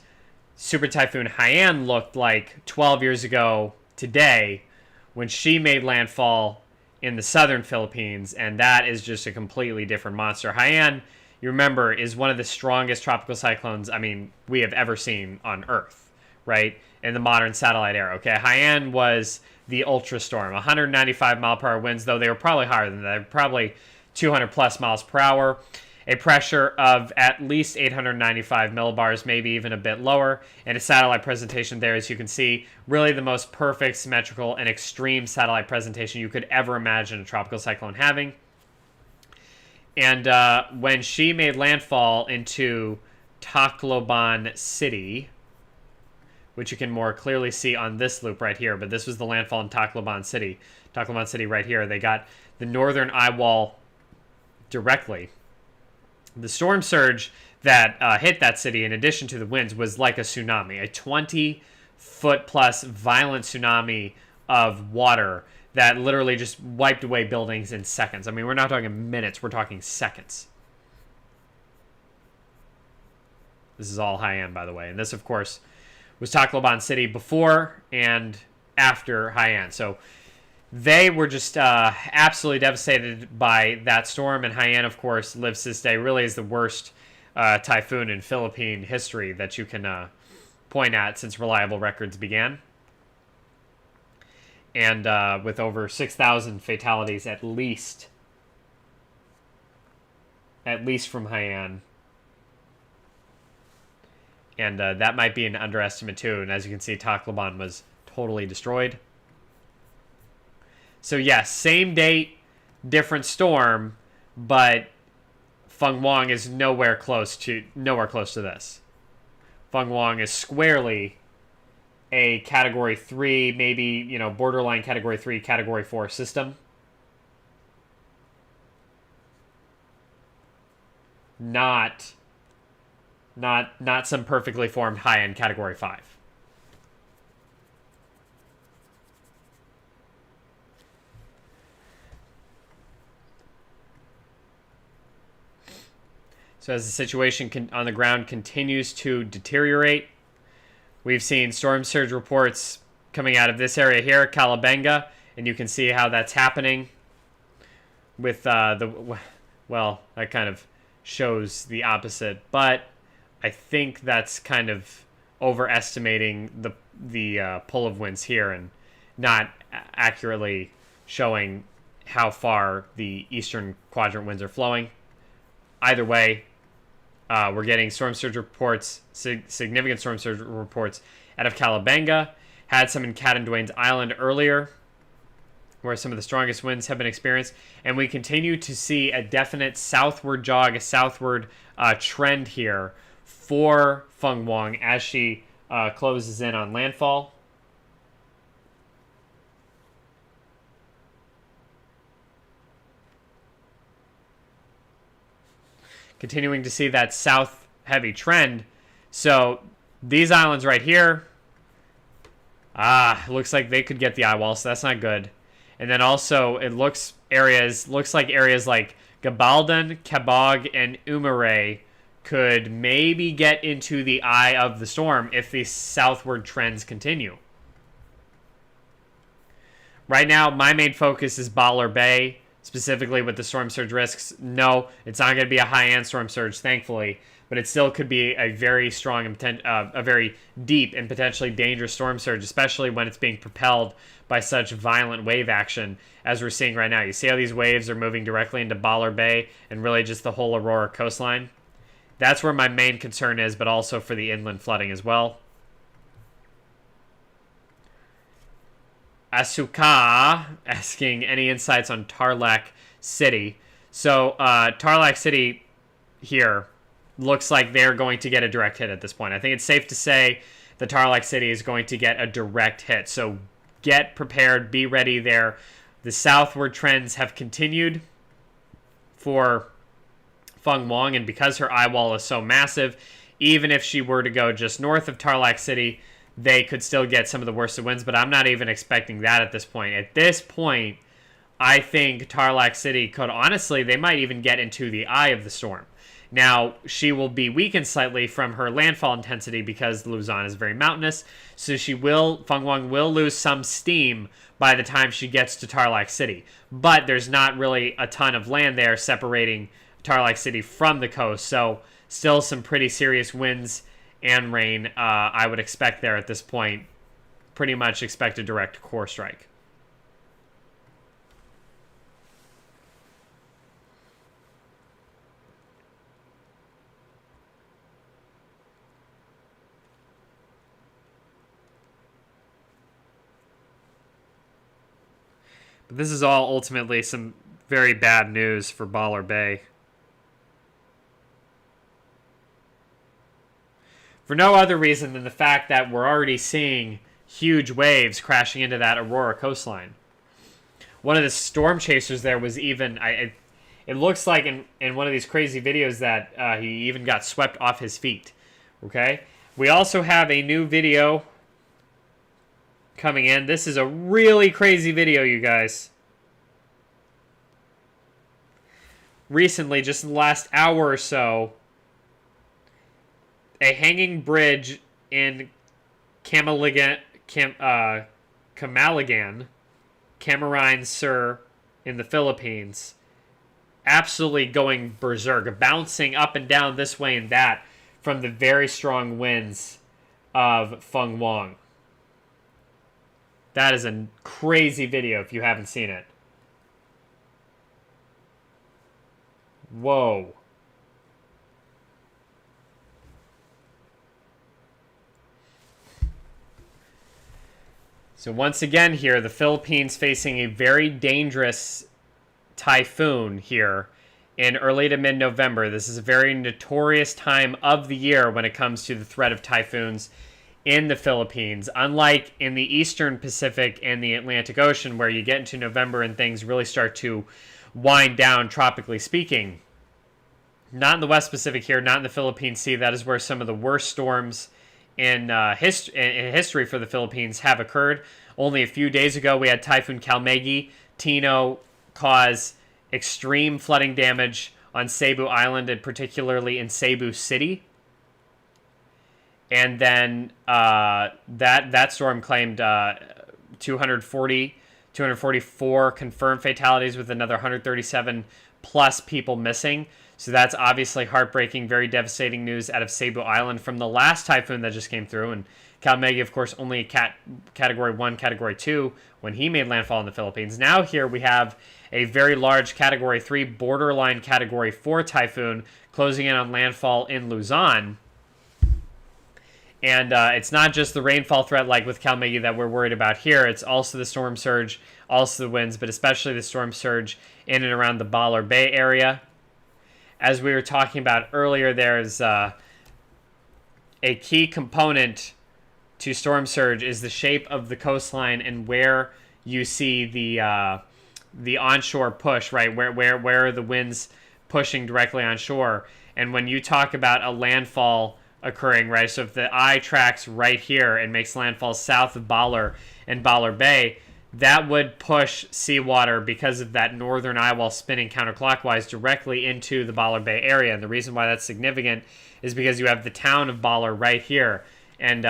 Super Typhoon Haiyan looked like 12 years ago today when she made landfall in the southern Philippines, and that is just a completely different monster. Haiyan, you remember, is one of the strongest tropical cyclones, we have ever seen on Earth, right? In the modern satellite era, okay? Haiyan was the ultra storm, 195 mile per hour winds, though they were probably higher than that. They were probably 200 plus miles per hour. A pressure of at least 895 millibars, maybe even a bit lower. And a satellite presentation there, as you can see, really the most perfect, symmetrical, and extreme satellite presentation you could ever imagine a tropical cyclone having. And when she made landfall into Tacloban City, which you can more clearly see on this loop right here, but this was the landfall in Tacloban City. Tacloban City right here. They got the northern eye wall directly. The storm surge that hit that city, in addition to the winds, was like a tsunami, a 20-foot-plus violent tsunami of water that literally just wiped away buildings in seconds. We're not talking minutes, we're talking seconds. This is all Haiyan, by the way. And this, of course, was Tacloban City before and after Haiyan. So they were just absolutely devastated by that storm, and Haiyan, of course, lives to this day. Really is the worst typhoon in Philippine history that you can point at since reliable records began. And with over 6,000 fatalities at least from Haiyan. And that might be an underestimate too. And as you can see, Tacloban was totally destroyed. So yes, same date, different storm, but Fung-wong is nowhere close to this. Fung-wong is squarely a Category 3, maybe, borderline Category 3, Category 4 system. Not some perfectly formed high-end Category 5. So as the situation on the ground continues to deteriorate, we've seen storm surge reports coming out of this area here, Calabenga, and you can see how that's happening with that kind of shows the opposite, but I think that's kind of overestimating the pull of winds here and not accurately showing how far the eastern quadrant winds are flowing. Either way, we're getting storm surge reports, significant storm surge reports out of Calabenga. Had some in Catanduanes Island earlier, where some of the strongest winds have been experienced. And we continue to see a definite southward jog, a southward trend here for Fung-wong as she closes in on landfall. Continuing to see that south-heavy trend. So these islands right here, looks like they could get the eye wall, so that's not good. And then also it looks like areas like Gabaldon, Cabog, and Umaray could maybe get into the eye of the storm if these southward trends continue. Right now, my main focus is Baller Bay, specifically with the storm surge risks. No, it's not going to be a high-end storm surge, thankfully, but it still could be a very strong, a very deep and potentially dangerous storm surge, especially when it's being propelled by such violent wave action as we're seeing right now. You see how these waves are moving directly into Baller Bay and really just the whole Aurora coastline? That's where my main concern is, but also for the inland flooding as well. Asuka asking any insights on Tarlac City. So Tarlac City here looks like they're going to get a direct hit at this point. I think it's safe to say the Tarlac City is going to get a direct hit. So get prepared, be ready there. The southward trends have continued for Fung-wong, and because her eye wall is so massive, even if she were to go just north of Tarlac City, they could still get some of the worst of winds, but I'm not even expecting that at this point. At this point, I think Tarlac City could, honestly, they might even get into the eye of the storm. Now, she will be weakened slightly from her landfall intensity because Luzon is very mountainous, so Fung-wong will lose some steam by the time she gets to Tarlac City. But there's not really a ton of land there separating Tarlac City from the coast, so still some pretty serious winds and rain I would expect there at this point. Pretty much expect a direct core strike. But this is all ultimately some very bad news for Baller Bay. For no other reason than the fact that we're already seeing huge waves crashing into that Aurora coastline. One of the storm chasers there was even... it looks like in one of these crazy videos that he even got swept off his feet. Okay? We also have a new video coming in. This is a really crazy video, you guys. Recently, just in the last hour or so, a hanging bridge in Camalagan, Camarines Sur in the Philippines, absolutely going berserk, bouncing up and down this way and that from the very strong winds of Fung-wong. That is a crazy video if you haven't seen it. Whoa. So once again here, the Philippines facing a very dangerous typhoon here in early to mid-November. This is a very notorious time of the year when it comes to the threat of typhoons in the Philippines. Unlike in the Eastern Pacific and the Atlantic Ocean, where you get into November and things really start to wind down, tropically speaking. Not in the West Pacific here, not in the Philippine Sea. That is where some of the worst storms in history for the Philippines have occurred. Only a few days ago, we had Typhoon Tino cause extreme flooding damage on Cebu Island, and particularly in Cebu City. And then that storm claimed 244 confirmed fatalities, with another 137 plus people missing. So that's obviously heartbreaking, very devastating news out of Cebu Island from the last typhoon that just came through. And Calamegi, of course, only Category 1, Category 2 when he made landfall in the Philippines. Now here we have a very large Category 3, borderline Category 4 typhoon closing in on landfall in Luzon. And it's not just the rainfall threat like with Calamegi that we're worried about here. It's also the storm surge, also the winds, but especially the storm surge in and around the Baller Bay area. As we were talking about earlier, there's a key component to storm surge is the shape of the coastline and where you see the onshore push, right? Where are the winds pushing directly onshore? And when you talk about a landfall occurring, right? So if the eye tracks right here and makes landfall south of Baller and Baller Bay, that would push seawater because of that northern eye wall spinning counterclockwise directly into the Baller Bay area. And the reason why that's significant is because you have the town of Baller right here. And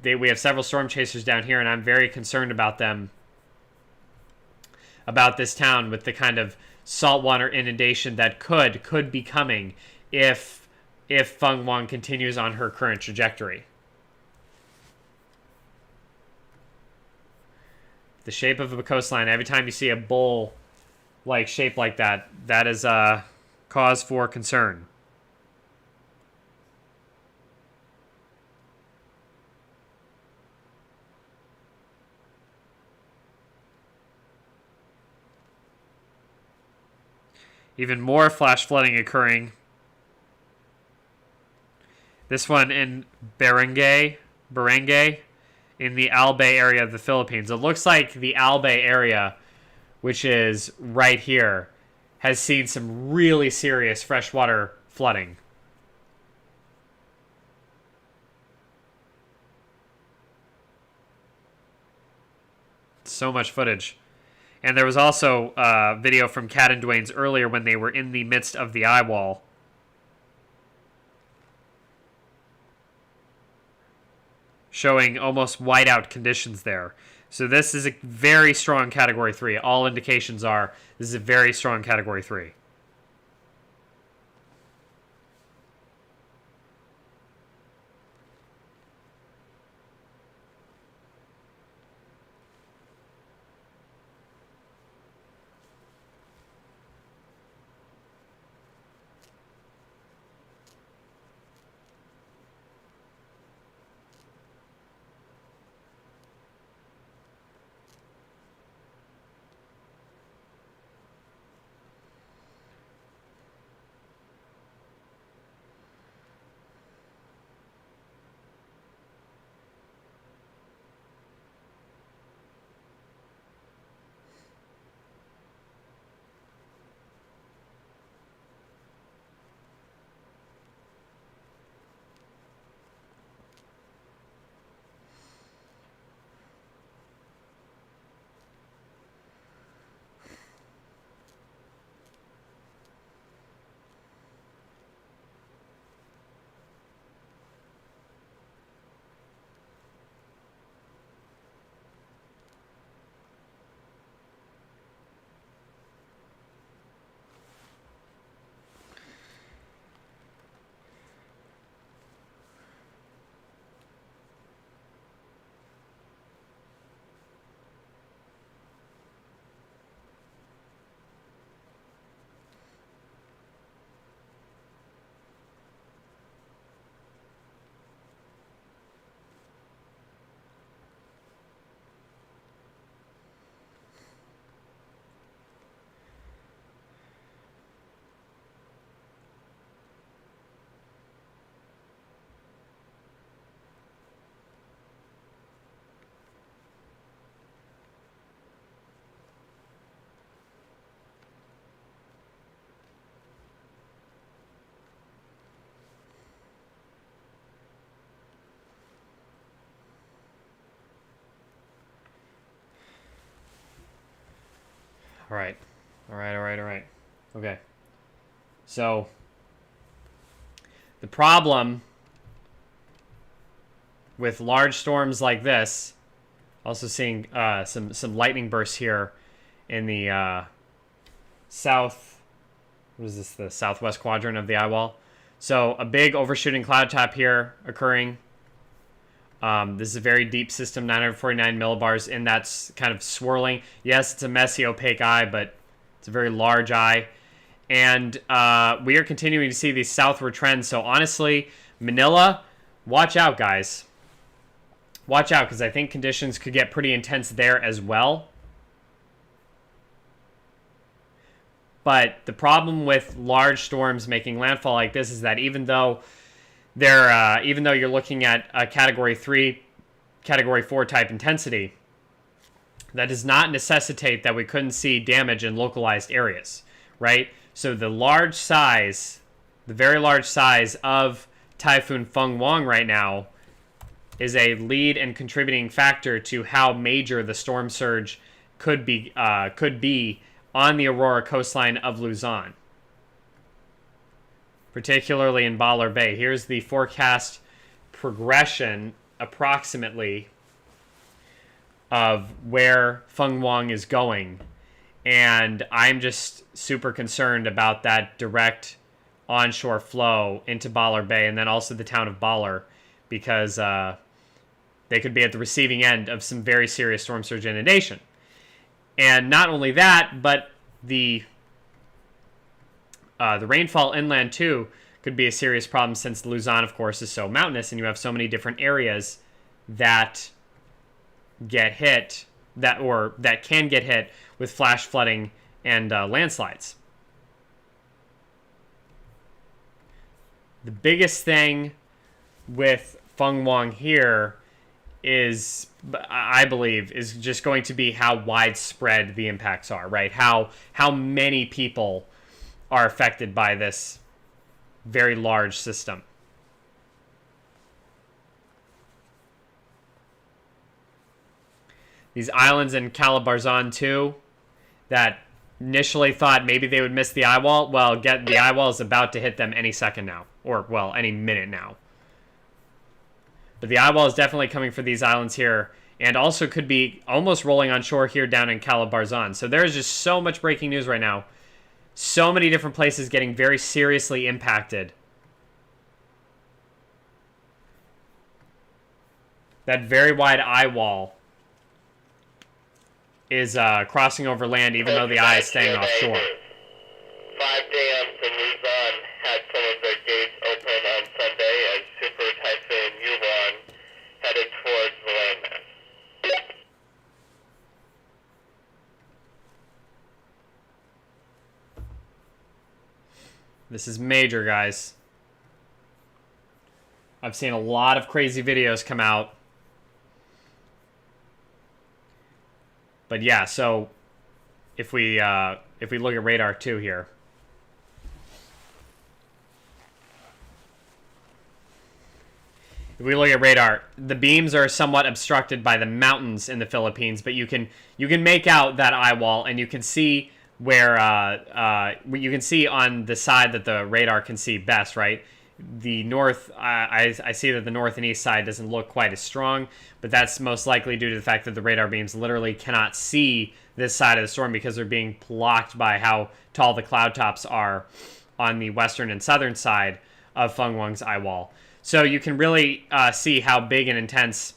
we have several storm chasers down here, and I'm very concerned about them, about this town with the kind of saltwater inundation that could be coming if Fung-wong continues on her current trajectory. The shape of a coastline, every time you see a bowl-like shape like that, that is a cause for concern. Even more flash flooding occurring. This one in Barangay, in the Albay area of the Philippines. It looks like the Albay area, which is right here, has seen some really serious freshwater flooding. So much footage. And there was also a video from Catanduanes earlier when they were in the midst of the eye wall. Showing almost whiteout conditions there. So this is a very strong Category 3. All indications are this is a very strong Category 3. All right. Okay. So the problem with large storms like this, also seeing some lightning bursts here in the south. What is this? The southwest quadrant of the eye wall. So a big overshooting cloud top here occurring. This is a very deep system, 949 millibars, and that's kind of swirling. Yes, it's a messy, opaque eye, but it's a very large eye. And we are continuing to see these southward trends. So honestly, Manila, watch out, guys. Watch out, because I think conditions could get pretty intense there as well. But the problem with large storms making landfall like this is that even though you're looking at a Category 3, Category 4 type intensity, that does not necessitate that we couldn't see damage in localized areas, right? So the very large size of Typhoon Fung-wong right now is a lead and contributing factor to how major the storm surge could be on the Aurora coastline of Luzon, particularly in Baler Bay. Here's the forecast progression, approximately, of where Fung-wong is going. And I'm just super concerned about that direct onshore flow into Baler Bay, and then also the town of Baler, because they could be at the receiving end of some very serious storm surge inundation. And not only that, but the rainfall inland too could be a serious problem, since Luzon, of course, is so mountainous, and you have so many different areas that get hit, that can get hit with flash flooding and landslides. The biggest thing with Fung-wong here is, I believe, is just going to be how widespread the impacts are, right? How many people are affected by this very large system. These islands in Calabarzon too, that initially thought maybe they would miss the eye wall. Well, the eye wall is about to hit them any second now, or well, any minute now. But the eye wall is definitely coming for these islands here, and also could be almost rolling on shore here down in Calabarzon. So there's just so much breaking news right now. So many different places getting very seriously impacted. That very wide eye wall is crossing over land, even though the eye is staying offshore. 5 dams in Luzon had some of their gates open on Sunday as Super Typhoon Uwan headed towards the landmass. This is major, guys. I've seen a lot of crazy videos come out. But yeah, so if we look at radar 2 here. If we look at radar, the beams are somewhat obstructed by the mountains in the Philippines, but you can make out that eye wall, and you can see where you can see on the side that the radar can see best, right? The north, I see that the north and east side doesn't look quite as strong, but that's most likely due to the fact that the radar beams literally cannot see this side of the storm because they're being blocked by how tall the cloud tops are on the western and southern side of Fung-wong's eye wall. So you can really see how big and intense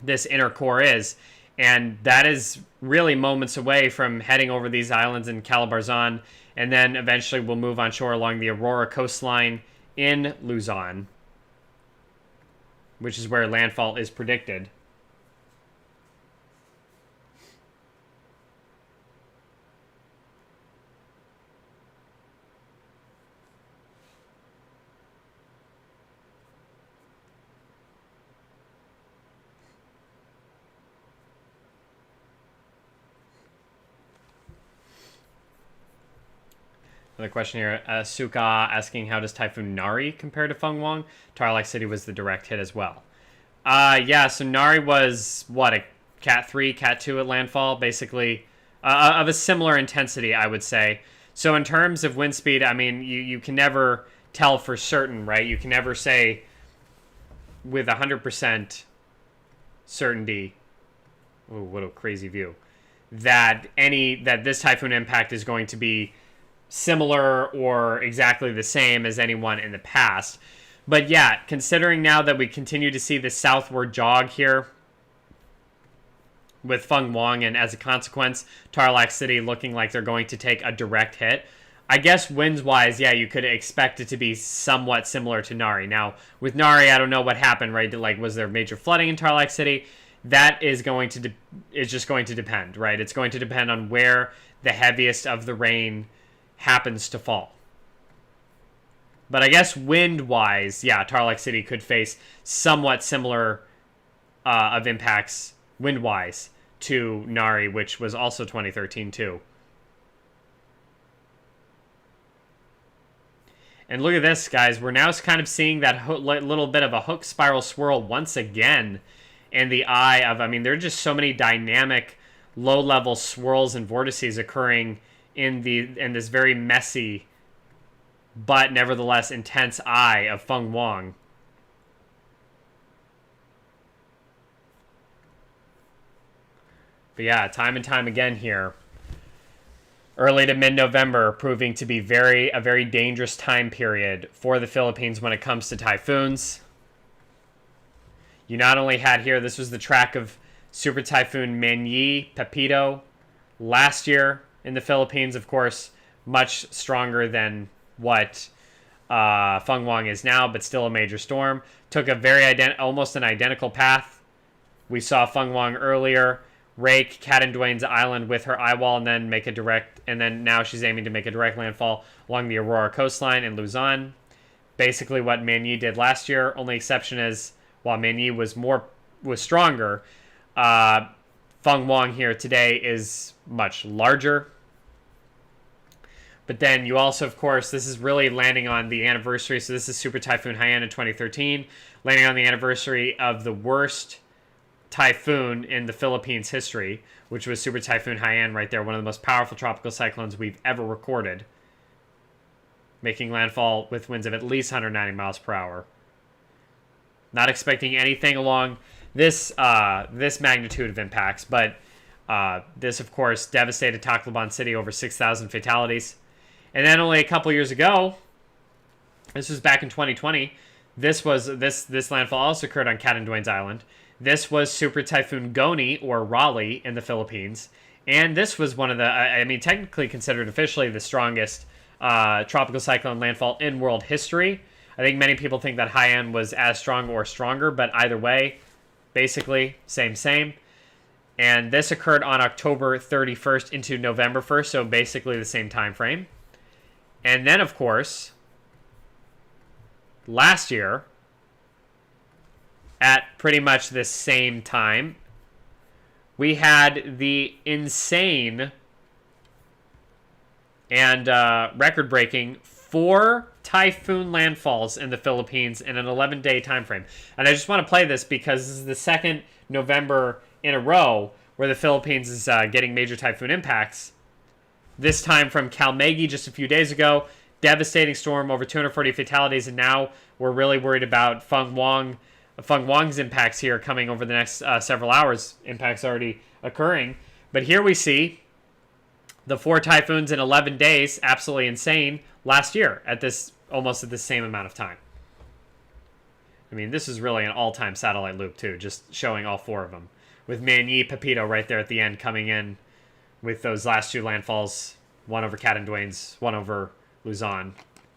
this inner core is, and that is really moments away from heading over these islands in Calabarzon, and then eventually we'll move on shore along the Aurora coastline in Luzon, which is where landfall is predicted. Another question here. Suka asking, how does Typhoon Nari compare to Fung-wong? Tarlac City was the direct hit as well. Yeah, so Nari was, what, a Cat 3, Cat 2 at landfall? Basically, of a similar intensity, I would say. So in terms of wind speed, I mean, you can never tell for certain, right? You can never say with 100% certainty, oh, what a crazy view, that this typhoon impact is going to be similar or exactly the same as anyone in the past. But yeah, considering now that we continue to see this southward jog here with Fung-wong, and as a consequence, Tarlac City looking like they're going to take a direct hit, I guess winds-wise, yeah, you could expect it to be somewhat similar to Nari. Now, with Nari, I don't know what happened, right? Like, was there major flooding in Tarlac City? That is going to is just going to depend, right? It's going to depend on where the heaviest of the rain happens to fall. But I guess wind-wise, yeah, Tarlac City could face somewhat similar of impacts wind-wise to Nari, which was also 2013 too. And look at this, guys. We're now kind of seeing that little bit of a hook spiral swirl once again in the eye of, I mean, there are just so many dynamic low-level swirls and vortices occurring in this very messy but nevertheless intense eye of Fung-wong. But yeah, time and time again here, early to mid-November proving to be a very dangerous time period for the Philippines when it comes to typhoons. You not only had here, this was the track of Super Typhoon Manyi Pepito last year in the Philippines, of course, much stronger than what Fung-wong is now, but still a major storm. Took a almost an identical path. We saw Fung-wong earlier rake Catanduanes Island with her eye wall and then now she's aiming to make a direct landfall along the Aurora coastline in Luzon. Basically what Manyi did last year. Only exception is while Manyi was stronger, Fung-wong here today is much larger. But then you also, of course, this is really landing on the anniversary. So this is Super Typhoon Haiyan in 2013, landing on the anniversary of the worst typhoon in the Philippines history, which was Super Typhoon Haiyan right there, one of the most powerful tropical cyclones we've ever recorded, making landfall with winds of at least 190 miles per hour. Not expecting anything along this magnitude of impacts, but this, of course, devastated Tacloban City, over 6,000 fatalities. And then only a couple years ago, this was back in 2020, this landfall also occurred on Catanduanes Island. This was Super Typhoon Goni, or Raleigh, in the Philippines. And this was one of the, technically considered officially the strongest tropical cyclone landfall in world history. I think many people think that Haiyan was as strong or stronger, but either way, basically, same. And this occurred on October 31st into November 1st, so basically the same time frame. And then, of course, last year, at pretty much the same time, we had the insane and record-breaking 4 typhoon landfalls in the Philippines in an 11-day time frame. And I just want to play this because this is the second November in a row where the Philippines is getting major typhoon impacts. This time from Calmegi just a few days ago. Devastating storm, over 240 fatalities, and now we're really worried about Fung-wong's impacts here coming over the next several hours. Impacts already occurring. But here we see the 4 typhoons in 11 days, absolutely insane, last year at almost at the same amount of time. This is really an all-time satellite loop too, just showing all 4 of them. With Manyi Pepito right there at the end coming in with those last 2 landfalls, one over Catanduanes, one over Luzon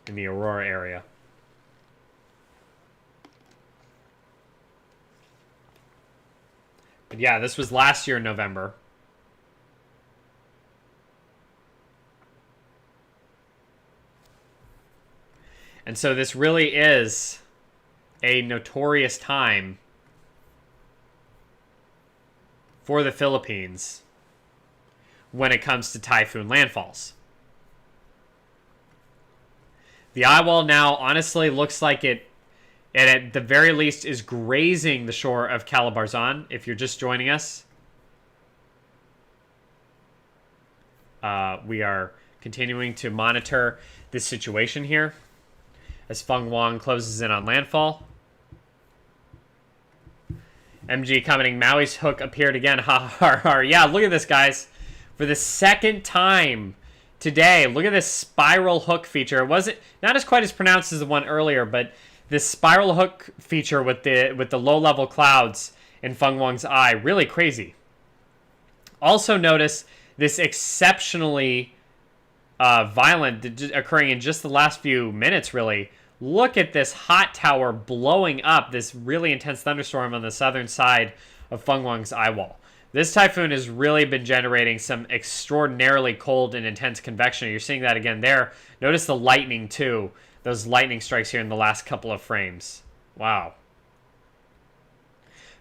in the Aurora area. But yeah, this was last year in November. And so this really is a notorious time for the Philippines when it comes to typhoon landfalls. The eye wall now honestly looks like it at the very least is grazing the shore of Calabarzon, if you're just joining us. We are continuing to monitor this situation here as Fung-wong closes in on landfall. MG commenting, Maui's hook appeared again. Ha ha ha. Yeah, look at this, guys. For the second time today, look at this spiral hook feature. It wasn't not as quite as pronounced as the one earlier, but this spiral hook feature with the low-level clouds in Fung-wong's eye, really crazy. Also notice this exceptionally violent occurring in just the last few minutes, really. Look at this hot tower blowing up this really intense thunderstorm on the southern side of Fung-wong's eye wall. This typhoon has really been generating some extraordinarily cold and intense convection. You're seeing that again there. Notice the lightning, too. Those lightning strikes here in the last couple of frames. Wow.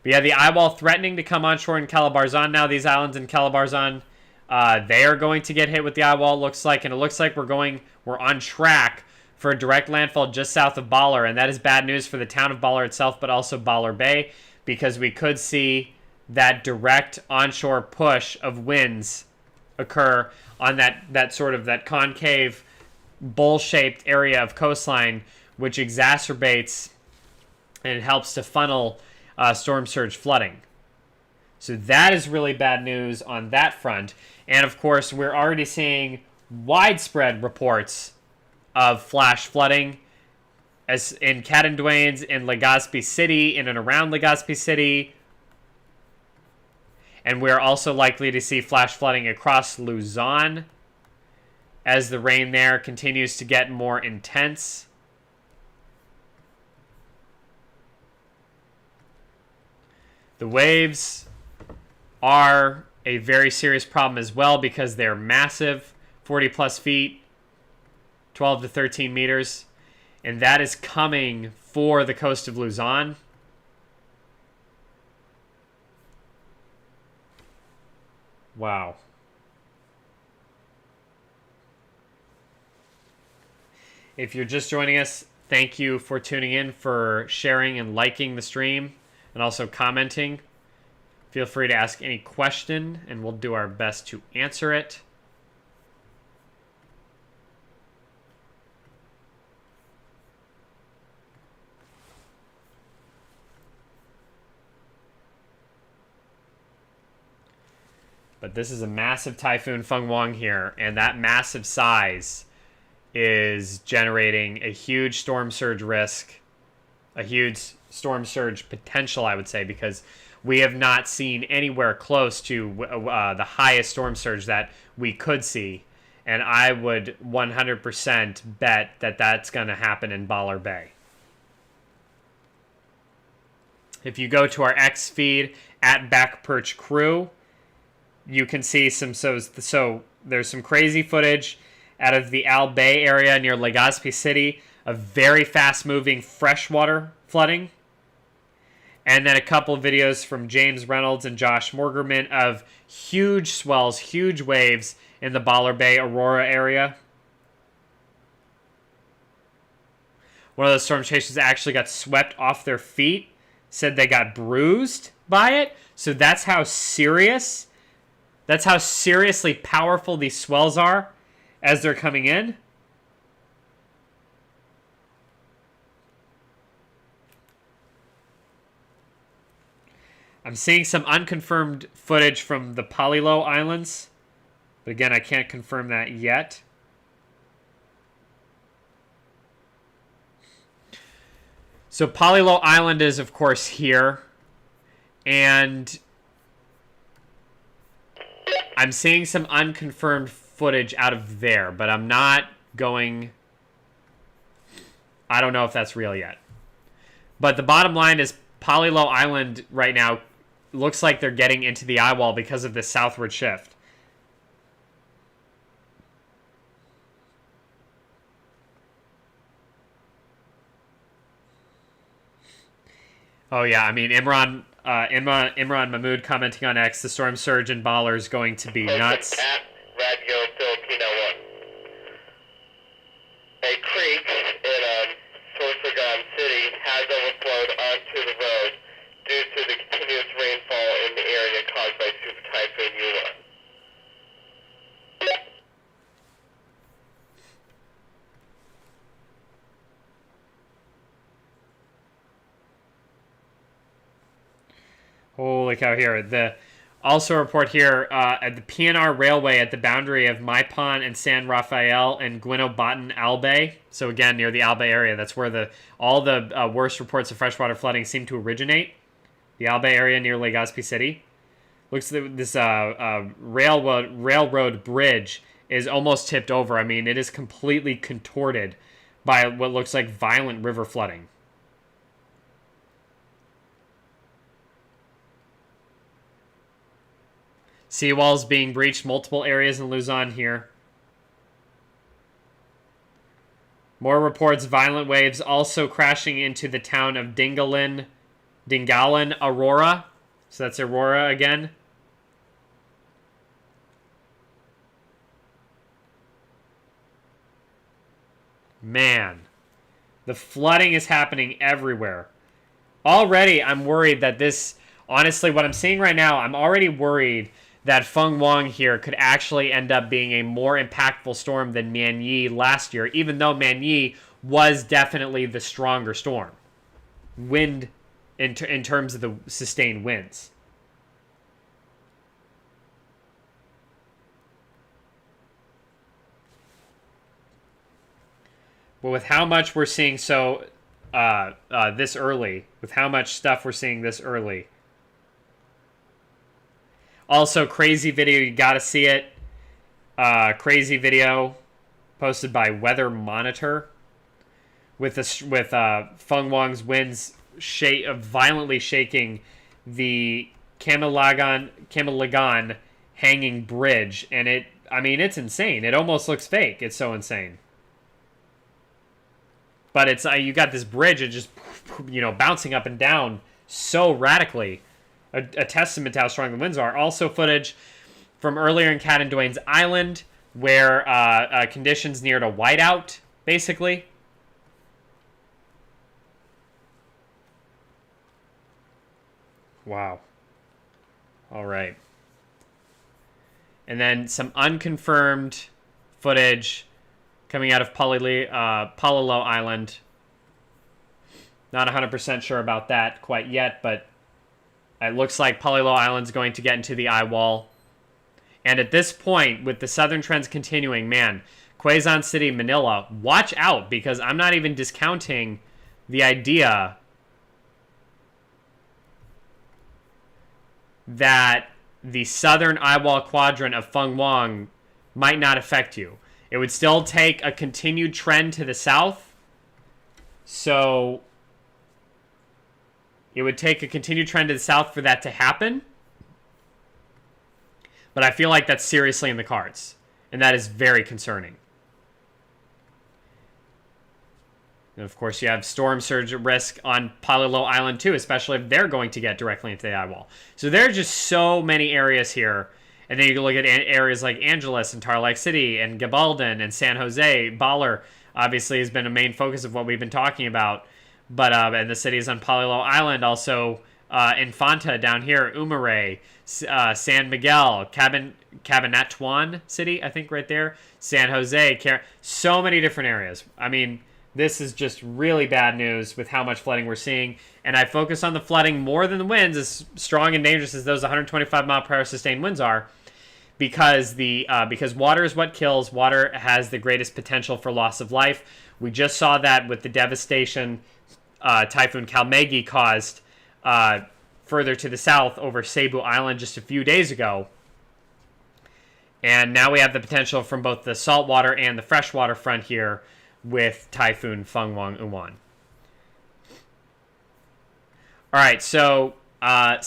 But yeah, the eye wall threatening to come onshore in Calabarzon now. These islands in Calabarzon, they are going to get hit with the eye wall, looks like. And it looks like we're on track for a direct landfall just south of Baler. And that is bad news for the town of Baler itself, but also Baler Bay, because we could see that direct onshore push of winds occur on that sort of that concave bowl-shaped area of coastline, which exacerbates and helps to funnel storm surge flooding. So that is really bad news on that front. And of course, we're already seeing widespread reports of flash flooding as in Catanduanes, in Legazpi City, in and around Legazpi City. And we're also likely to see flash flooding across Luzon as the rain there continues to get more intense. The waves are a very serious problem as well because they're massive, 40 plus feet, 12 to 13 meters. And that is coming for the coast of Luzon. Wow. If you're just joining us, thank you for tuning in, for sharing and liking the stream, and also commenting. Feel free to ask any question, and we'll do our best to answer it. But this is a massive Typhoon Fung-wong here, and that massive size is generating a huge storm surge risk, a huge storm surge potential, I would say, because we have not seen anywhere close to the highest storm surge that we could see. And I would 100% bet that that's going to happen in Baller Bay. If you go to our X feed at Back Perch Crew, you can see some, so there's some crazy footage out of the Al Bay area near Legazpi City of very fast-moving freshwater flooding. And then a couple of videos from James Reynolds and Josh Morgerman of huge swells, huge waves in the Baller Bay, Aurora area. One of those storm chasers actually got swept off their feet, said they got bruised by it. So that's how serious, that's how seriously powerful these swells are as they're coming in. I'm seeing some unconfirmed footage from the Palilo Islands. But again, I can't confirm that yet. So Palilo Island is, of course, here. And I'm seeing some unconfirmed footage out of there. But I'm not going... I don't know if that's real yet. But the bottom line is Palilo Island right now looks like they're getting into the eye wall because of this southward shift. Oh yeah, I mean Imran Mahmood commenting on X, the storm surge in Baller is going to be nuts. At Radio Filipino 1. A creek in Sorsogon City has overflowed onto the road due to the continuous rainfall in the area caused by Super Typhoon Uwan. Holy cow, here. Also a report here at the PNR Railway at the boundary of Maipan and San Rafael and Guinobaton Albay. So again, near the Albay area, that's where all the worst reports of freshwater flooding seem to originate. The Albay area near Legazpi City. Looks like this railroad bridge is almost tipped over. I mean, it is completely contorted by what looks like violent river flooding. Seawalls being breached, multiple areas in Luzon here. More reports, violent waves also crashing into the town of Dingalan, Aurora. So that's Aurora again. Man, the flooding is happening everywhere. Already, I'm worried that this Honestly, what I'm seeing right now, I'm already worried that Fung-wong here could actually end up being a more impactful storm than Man-yi last year, even though Man-yi was definitely the stronger storm. Wind in terms of the sustained winds. But with how much we're seeing this early, with how much stuff we're seeing this early. Also, crazy video, you gotta see it. Crazy video posted by Weather Monitor with Fung-wong's winds violently shaking the Camelagon hanging bridge, and it's insane. It almost looks fake. It's so insane. But it's you got this bridge, it just bouncing up and down so radically. A testament to how strong the winds are. Also footage from earlier in Catanduanes Island, where conditions neared a whiteout, basically. Wow. All right. And then some unconfirmed footage coming out of Palilo Island. Not 100% sure about that quite yet, but it looks like Palilo Island's going to get into the eye wall. And at this point, with the southern trends continuing, man, Quezon City, Manila, watch out, because I'm not even discounting the idea that the southern eyewall quadrant of Fung-wong might not affect you. It would still take a continued trend to the south. So it would take a continued trend to the south for that to happen. But I feel like that's seriously in the cards. And that is very concerning. And of course, you have storm surge risk on Palilo Island too, especially if they're going to get directly into the eye wall. So there are just so many areas here. And then you can look at areas like Angeles and Tarlac City and Gabaldon and San Jose. Baler obviously has been a main focus of what we've been talking about. But and the cities on Palilo Island, also Infanta down here, Umaray, San Miguel, Cabanatuan City, I think right there, San Jose, so many different areas. I mean, this is just really bad news with how much flooding we're seeing. And I focus on the flooding more than the winds, as strong and dangerous as those 125 mile per hour sustained winds are, because water is what kills. Water has the greatest potential for loss of life. We just saw that with the devastation Typhoon Kalmegi caused further to the south over Cebu Island just a few days ago. And now we have the potential from both the saltwater and the freshwater front here with Typhoon Fung-wong Uwan. All right, so a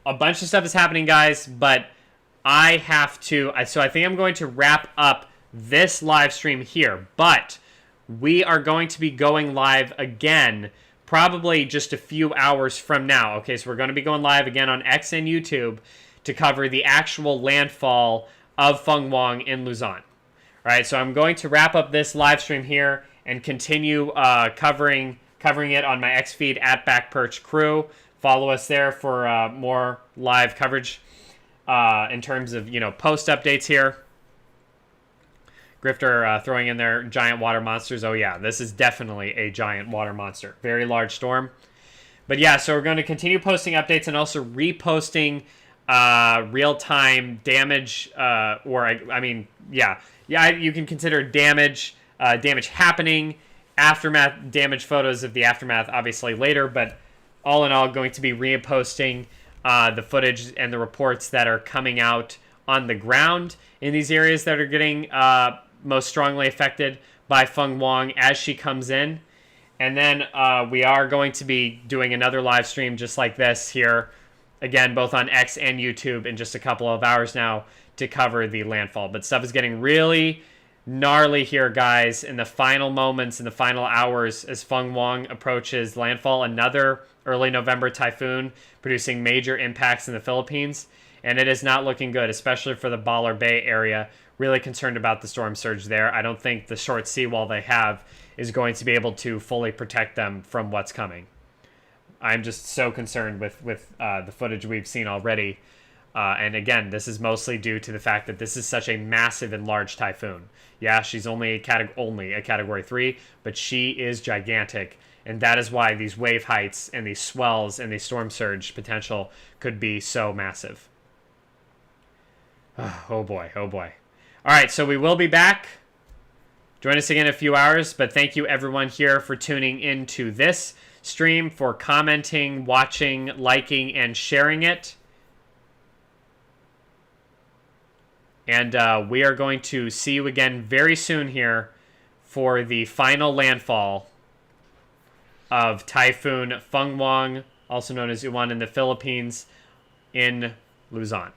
bunch of stuff is happening, guys, but I think I'm going to wrap up this live stream here, but we are going to be going live again probably just a few hours from now. Okay, so we're going to be going live again on X and YouTube to cover the actual landfall of Fung-wong in Luzon. All right, so I'm going to wrap up this live stream here and continue covering it on my X feed at Backperch Crew. Follow us there for more live coverage in terms of post updates here. Grifter throwing in their giant water monsters. Oh yeah, this is definitely a giant water monster. Very large storm. But yeah, so we're going to continue posting updates and also reposting real-time damage, you can consider damage happening, aftermath damage photos of the aftermath obviously later, but all in all going to be reposting the footage and the reports that are coming out on the ground in these areas that are getting most strongly affected by Fung-wong as she comes in. And then we are going to be doing another live stream just like this here, again, both on X and YouTube in just a couple of hours now to cover the landfall. But stuff is getting really gnarly here, guys, in the final moments, in the final hours as Fung-wong approaches landfall. Another early November typhoon producing major impacts in the Philippines. And it is not looking good, especially for the Baler Bay area. Really concerned about the storm surge there. I don't think the short seawall they have is going to be able to fully protect them from what's coming. I'm just so concerned with the footage we've seen already. And again, this is mostly due to the fact that this is such a massive and large typhoon. Yeah, she's only a Category 3, but she is gigantic. And that is why these wave heights and these swells and the storm surge potential could be so massive. Oh boy, oh boy. All right, so we will be back. Join us again in a few hours, but thank you everyone here for tuning into this stream, for commenting, watching, liking, and sharing it. And we are going to see you again very soon here for the final landfall of Typhoon Fung-wong, also known as Uwan in the Philippines, in Luzon.